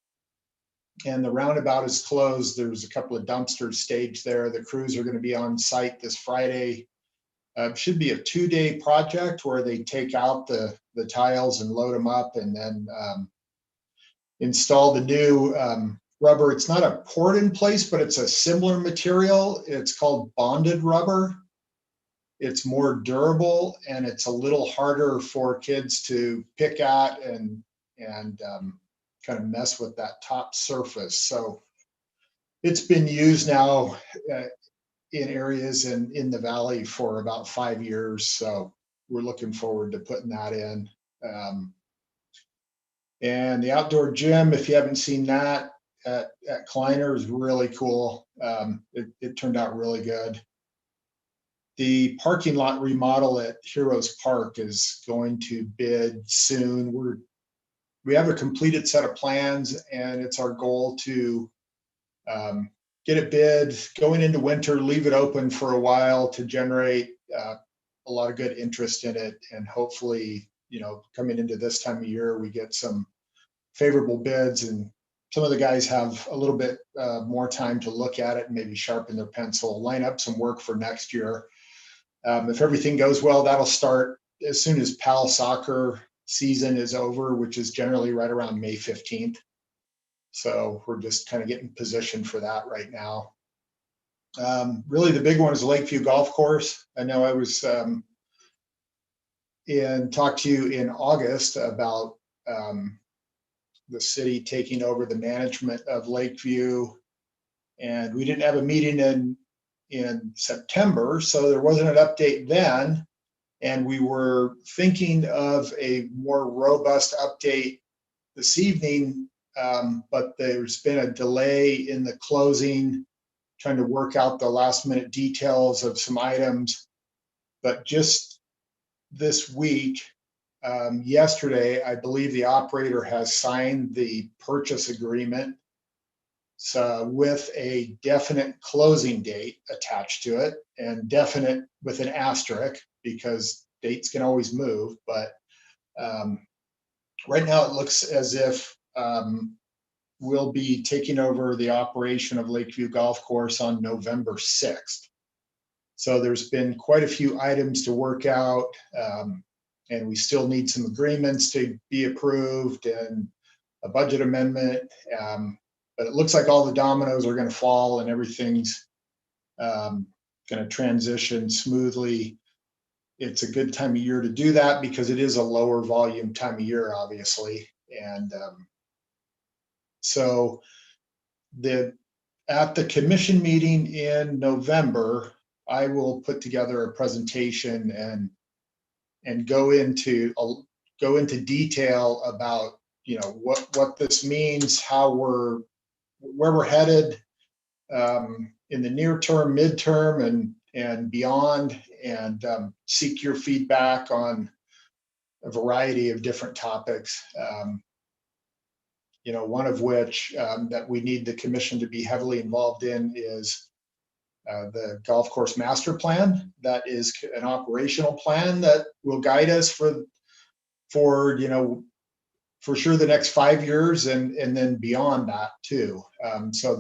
and the roundabout is closed. There's a couple of dumpsters staged there. The crews are going to be on site this Friday. Should be a 2-day project where they take out the tiles and load them up, and then install the new rubber. It's not a poured in place, but it's a similar material. It's called bonded rubber. It's more durable, and it's a little harder for kids to pick at and kind of mess with that top surface. So it's been used now in areas in the valley for about 5 years. So we're looking forward to putting that in. And the outdoor gym, if you haven't seen that at Kleiner, is really cool. It turned out really good. The parking lot remodel at Heroes Park is going to bid soon. We have a completed set of plans, and it's our goal to get it bid going into winter, leave it open for a while to generate a lot of good interest in it. And hopefully, coming into this time of year, we get some favorable bids, and some of the guys have a little bit more time to look at it and maybe sharpen their pencil, line up some work for next year. If everything goes well, that'll start as soon as PAL soccer season is over, which is generally right around May 15th. So we're just kind of getting positioned for that right now. Really, the big one is Lakeview Golf Course. I know I was talked to you in August about the city taking over the management of Lakeview, and we didn't have a meeting in September, so there wasn't an update then. And we were thinking of a more robust update this evening, but there's been a delay in the closing, trying to work out the last minute details of some items. But just this week, yesterday, I believe the operator has signed the purchase agreement, so with a definite closing date attached to it, and definite with an asterisk, because dates can always move. But right now it looks as if we'll be taking over the operation of Lakeview Golf Course on November 6th. So there's been quite a few items to work out, and we still need some agreements to be approved and a budget amendment. But it looks like all the dominoes are going to fall, and everything's going to transition smoothly. It's a good time of year to do that because it is a lower volume time of year, obviously. And so at the commission meeting in November, I will put together a presentation and go into detail about, you know, what this means, where we're headed in the near term, midterm, and beyond, and seek your feedback on a variety of different topics. You know, one of which that we need the commission to be heavily involved in is the golf course master plan. That is an operational plan that will guide us for you know, for sure the next 5 years and then beyond that too. So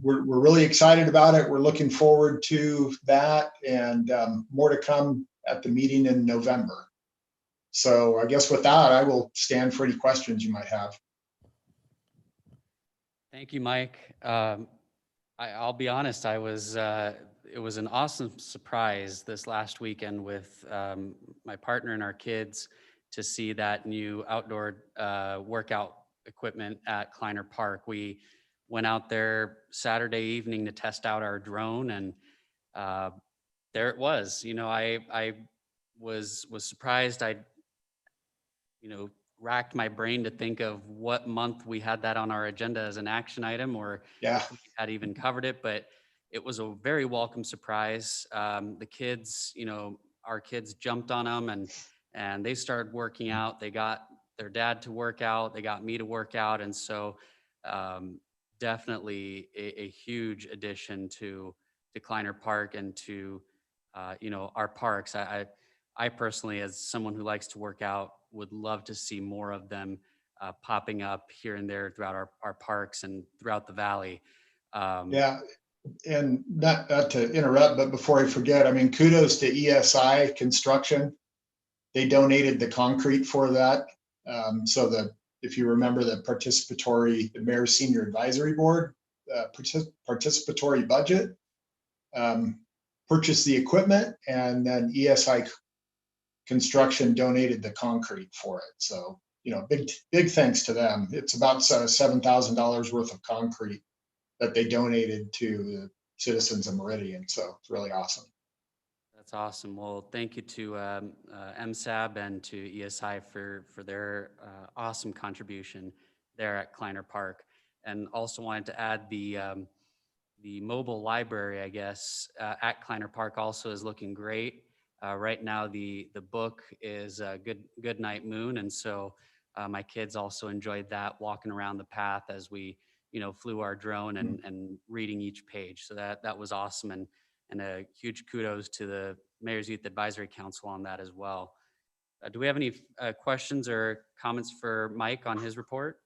we're really excited about it. We're looking forward to that, and more to come at the meeting in November. So I guess with that, I will stand for any questions you might have. Thank you, Mike. I'll be honest, it was an awesome surprise this last weekend with my partner and our kids to see that new outdoor workout equipment at Kleiner Park. We went out there Saturday evening to test out our drone, and there it was. You know, I was surprised. Racked my brain to think of what month we had that on our agenda as an action item, or if we had even covered it, but it was a very welcome surprise. The kids, our kids jumped on them and they started working out. They got their dad to work out. They got me to work out. And so definitely a huge addition to Kleiner Park and to, our parks. I personally, as someone who likes to work out, would love to see more of them popping up here and there throughout our parks and throughout the valley. Yeah, and not to interrupt, but before I forget, I mean, kudos to ESI Construction. They donated the concrete for that. So if you remember the Mayor's Senior Advisory Board participatory budget, purchased the equipment, and then ESI Construction donated the concrete for it. So, big thanks to them. It's about $7,000 worth of concrete that they donated to the citizens of Meridian. So it's really awesome. That's awesome. Well, thank you to MSAB and to ESI for their awesome contribution there at Kleiner Park. And also wanted to add the mobile library, I guess, at Kleiner Park also is looking great. Right now, the book is Good Night Moon, and so my kids also enjoyed that, walking around the path as we, flew our drone and reading each page. So that was awesome, and a huge kudos to the Mayor's Youth Advisory Council on that as well. Do we have any questions or comments for Mike on his report?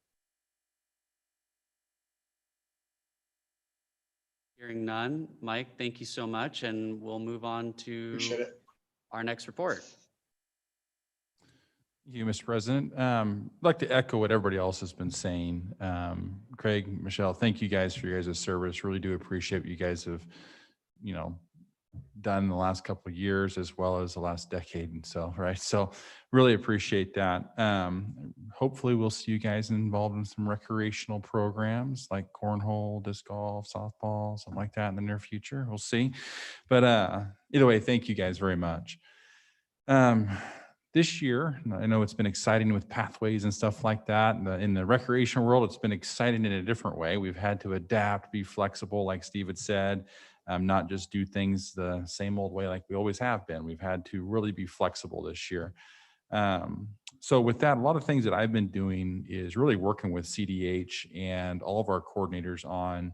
Hearing none. Mike, thank you so much, and we'll move on to our next report. Thank you, Mr. President. I'd like to echo what everybody else has been saying. Craig, Michelle, thank you guys for your guys' service. Really do appreciate what you guys have, done in the last couple of years as well as the last decade and so, right? So really appreciate that. Hopefully we'll see you guys involved in some recreational programs like cornhole, disc golf, softball, something like that in the near future. We'll see. But either way, thank you guys very much. This year, I know it's been exciting with pathways and stuff like that. In the recreational world, it's been exciting in a different way. We've had to adapt, be flexible, like Steve had said, not just do things the same old way like we always have been. We've had to really be flexible this year. So with that, a lot of things that I've been doing is really working with CDH and all of our coordinators on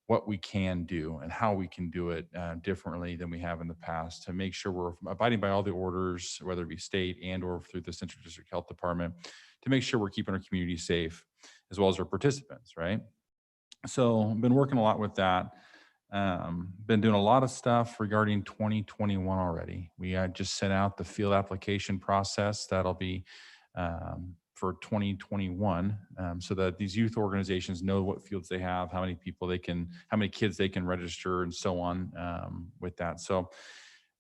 what we can do and how we can do it differently than we have in the past to make sure we're abiding by all the orders, whether it be state and or through the Central District Health Department, to make sure we're keeping our community safe as well as our participants, right? So I've been working a lot with that. Been doing a lot of stuff regarding 2021 already. We just sent out the field application process that'll be for 2021, so that these youth organizations know what fields they have, how many kids they can register, and so on with that. So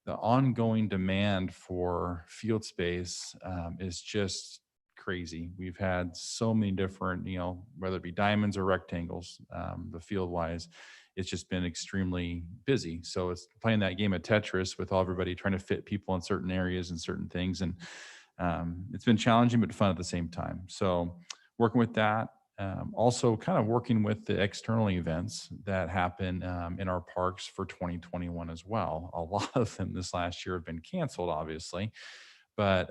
the ongoing demand for field space is just crazy. We've had so many different, whether it be diamonds or rectangles, the field wise, it's just been extremely busy. So it's playing that game of Tetris with everybody trying to fit people in certain areas and certain things. And it's been challenging, but fun at the same time. So working with that, also kind of working with the external events that happen in our parks for 2021 as well. A lot of them this last year have been canceled, obviously, but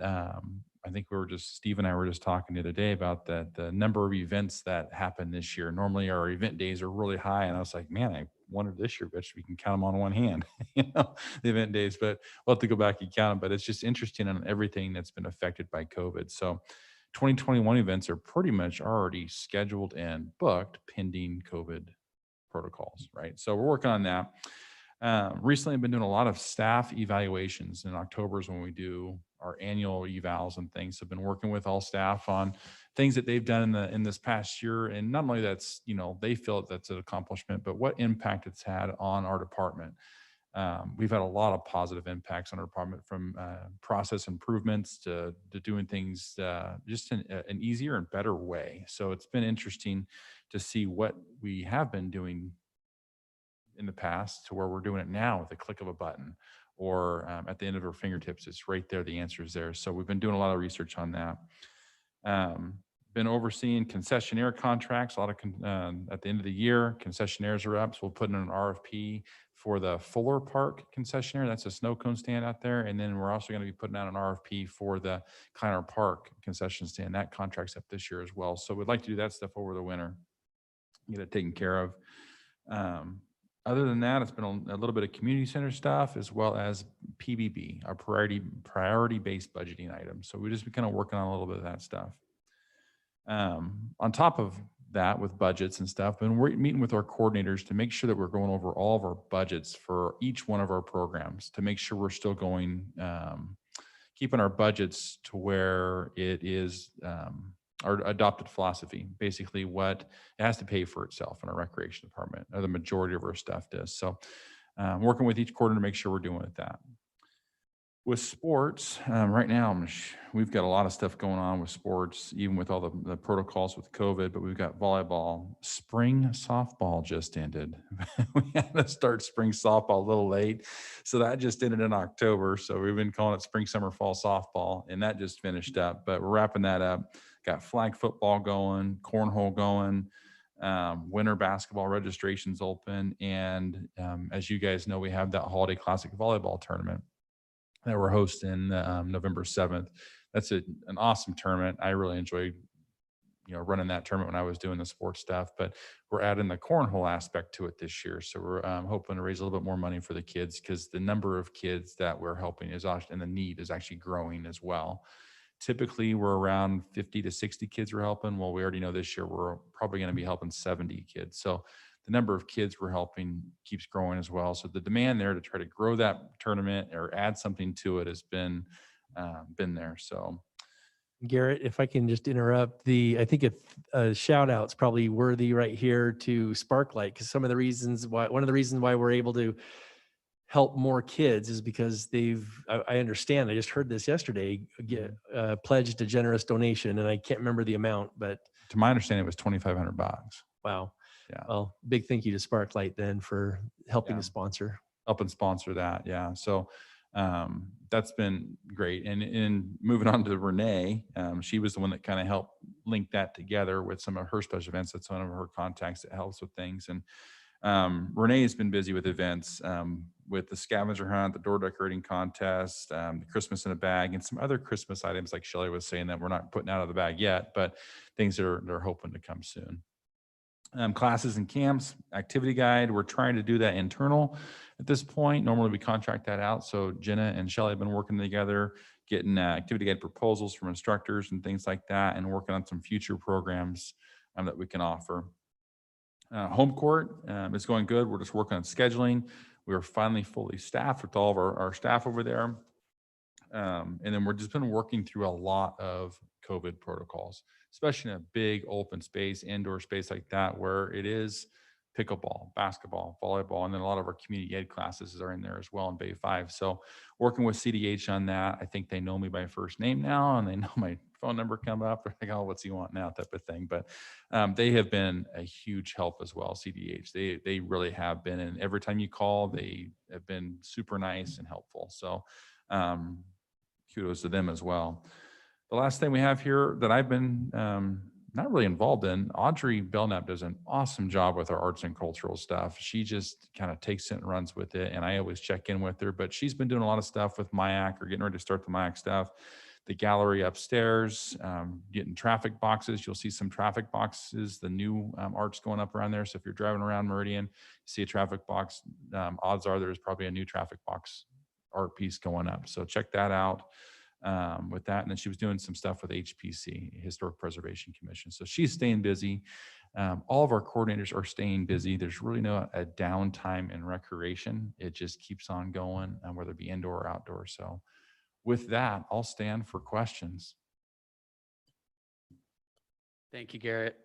I think Steve and I were just talking the other day about the number of events that happen this year. Normally our event days are really high, and I was like, man, I wonder this year, bet we can count them on one hand, the event days, but we'll have to go back and count them. But it's just interesting on everything that's been affected by COVID. So 2021 events are pretty much already scheduled and booked pending COVID protocols, right? So we're working on that. Recently, I've been doing a lot of staff evaluations. In October is when we do our annual evals and things. I've been working with all staff on things that they've done in this past year, and not only that's they feel that's an accomplishment, but what impact it's had on our department. We've had a lot of positive impacts on our department, from process improvements to doing things just in an easier and better way. So it's been interesting to see what we have been doing in the past to where we're doing it now with a click of a button, or at the end of our fingertips. It's right there. The answer is there. So we've been doing a lot of research on that. Been overseeing concessionaire contracts. At the end of the year, concessionaires are up. So we'll put in an RFP for the Fuller Park concessionaire. That's a snow cone stand out there. And then we're also going to be putting out an RFP for the Kleiner Park concession stand. That contract's up this year as well. So we'd like to do that stuff over the winter, get it taken care of. Other than that, it's been a little bit of community center stuff, as well as PBB, our priority-based budgeting items. So we've just been kind of working on a little bit of that stuff. On top of that, with budgets and stuff, and we're meeting with our coordinators to make sure that we're going over all of our budgets for each one of our programs, to make sure we're still going, keeping our budgets to where it is our adopted philosophy, basically what it has to pay for itself in our recreation department, or the majority of our stuff does. So working with each quarter to make sure we're doing with that. With sports, right now, we've got a lot of stuff going on with sports, even with all the protocols with COVID, but we've got volleyball. Spring softball just ended. We had to start spring softball a little late. So that just ended in October. So we've been calling it spring, summer, fall softball, and that just finished up, but we're wrapping that up. Got flag football going, cornhole going, winter basketball registrations open. And as you guys know, we have that Holiday Classic volleyball tournament that we're hosting November 7th. That's an awesome tournament. I really enjoyed, running that tournament when I was doing the sports stuff, but we're adding the cornhole aspect to it this year. So we're hoping to raise a little bit more money for the kids, because the number of kids that we're helping is, and the need is actually growing as well. Typically, we're around 50 to 60 kids we're helping. Well, we already know this year we're probably going to be helping 70 kids. So the number of kids we're helping keeps growing as well. So the demand there to try to grow that tournament or add something to it has been there. So, Garrett, if I can just interrupt, I think a shout out's probably worthy right here to Sparklight, because one of the reasons why we're able to help more kids is because I understand, I just heard this yesterday, pledged a generous donation, and I can't remember the amount, but to my understanding, it was $2,500. Wow. Yeah. Well, big thank you to Sparklight then for helping to sponsor. Helping sponsor that. Yeah. So that's been great. And moving on to Renee, she was the one that kind of helped link that together with some of her special events. That's one of her contacts that helps with things. And Renee has been busy with events, with the scavenger hunt, the door decorating contest, the Christmas in a bag, and some other Christmas items, like Shelley was saying, that we're not putting out of the bag yet, but things that they're hoping to come soon. Classes and camps, activity guide. We're trying to do that internal at this point. Normally we contract that out. So Jenna and Shelley have been working together, getting activity guide proposals from instructors and things like that, and working on some future programs that we can offer. Home court is going good. We're just working on scheduling. We are finally fully staffed with all of our staff over there. And then we're just been working through a lot of COVID protocols, especially in a big open space, indoor space like that, where it is pickleball, basketball, volleyball, and then a lot of our community ed classes are in there as well in Bay 5. So working with CDH on that, I think they know me by first name now, and they know my phone number come up. They're like, oh, what's he want now, type of thing. But they have been a huge help as well, CDH. They really have been, and every time you call, they have been super nice and helpful. So kudos to them as well. The last thing we have here that I've been not really involved in, Audrey Belknap does an awesome job with our arts and cultural stuff. She just kind of takes it and runs with it, and I always check in with her, but she's been doing a lot of stuff with MIAC, or getting ready to start the MIAC stuff. The gallery upstairs, getting traffic boxes. You'll see some traffic boxes, the new arts going up around there. So if you're driving around Meridian, see a traffic box, odds are there's probably a new traffic box art piece going up. So check that out. With that, and then she was doing some stuff with HPC, Historic Preservation Commission. So she's staying busy. All of our coordinators are staying busy. There's really no a downtime in recreation. It just keeps on going, whether it be indoor or outdoor. So with that, I'll stand for questions. Thank you, Garrett.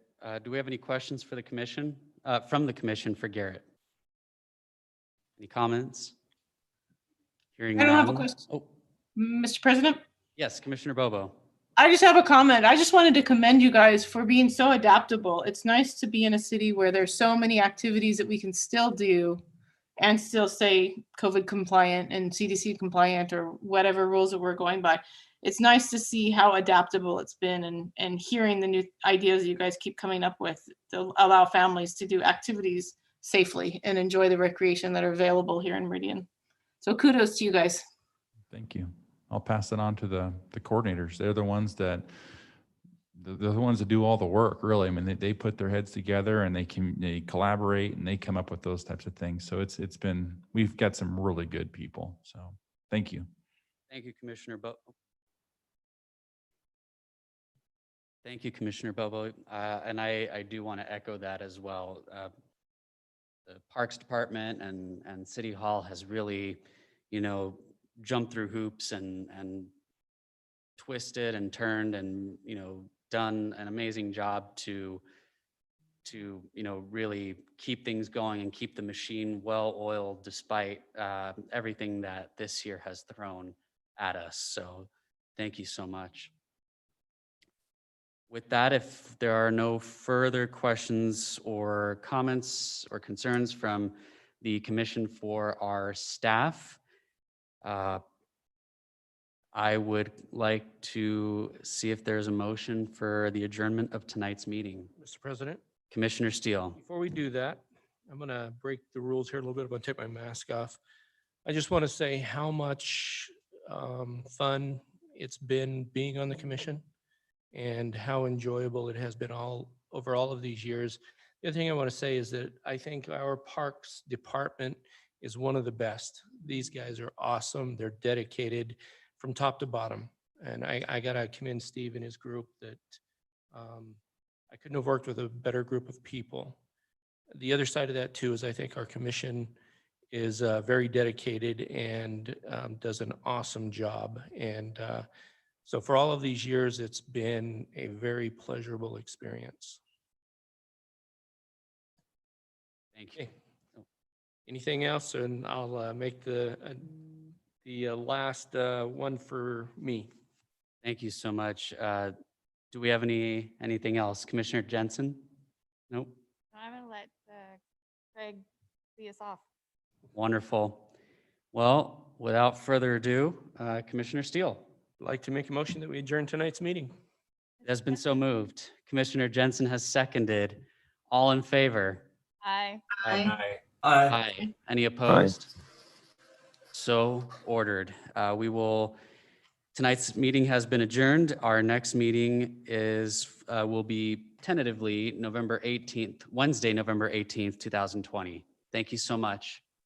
Do we have any questions for the commission, from the commission for Garrett? Any comments? Hearing I don't have a none. question. Oh, Mr. President? yes, Commissioner Bobo. I just have a comment. I just wanted to commend you guys for being so adaptable. It's nice to be in a city where there's so many activities that we can still do and still stay COVID compliant and CDC compliant or whatever rules that we're going by. It's nice to see how adaptable it's been and hearing the new ideas you guys keep coming up with to allow families to do activities safely and enjoy the recreation that are available here in Meridian. So kudos to you guys. Thank you. I'll pass it on to the coordinators. They're the ones that they're the ones that do all the work, really. I mean, they put their heads together and they collaborate and they come up with those types of things. So it's been, we've got some really good people. So thank you. Thank you, Commissioner Bobo. Thank you, Commissioner Bobo. And I do want to echo that as well. The Parks Department and City Hall has really, jumped through hoops and twisted and turned and, done an amazing job to really keep things going and keep the machine well oiled despite everything that this year has thrown at us. So thank you so much. With that, if there are no further questions or comments or concerns from the commission for our staff, I would like to see if there's a motion for the adjournment of tonight's meeting. Mr. President, Commissioner Steele. before we do that, I'm going to break the rules here a little bit. I'm going to take my mask off. I just want to say how much fun it's been being on the commission and how enjoyable it has been over all of these years. The other thing I want to say is that I think our Parks Department is one of the best. These guys are awesome. They're dedicated from top to bottom. And I got to commend Steve and his group that I couldn't have worked with a better group of people. The other side of that too is I think our commission is very dedicated and does an awesome job. And so for all of these years, it's been a very pleasurable experience. Thank you. Okay. Anything else? And I'll make the last one for me. Thank you so much. Do we have anything else? Commissioner Jensen? Nope. I'm going to let Craig see us off. Wonderful. Well, without further ado, Commissioner Steele. I'd like to make a motion that we adjourn tonight's meeting. It has been so moved. Commissioner Jensen has seconded. All in favor? Aye. Aye. Aye. Any opposed? So ordered. Tonight's meeting has been adjourned. Our next meeting will be tentatively November 18th, Wednesday, November 18th, 2020. Thank you so much.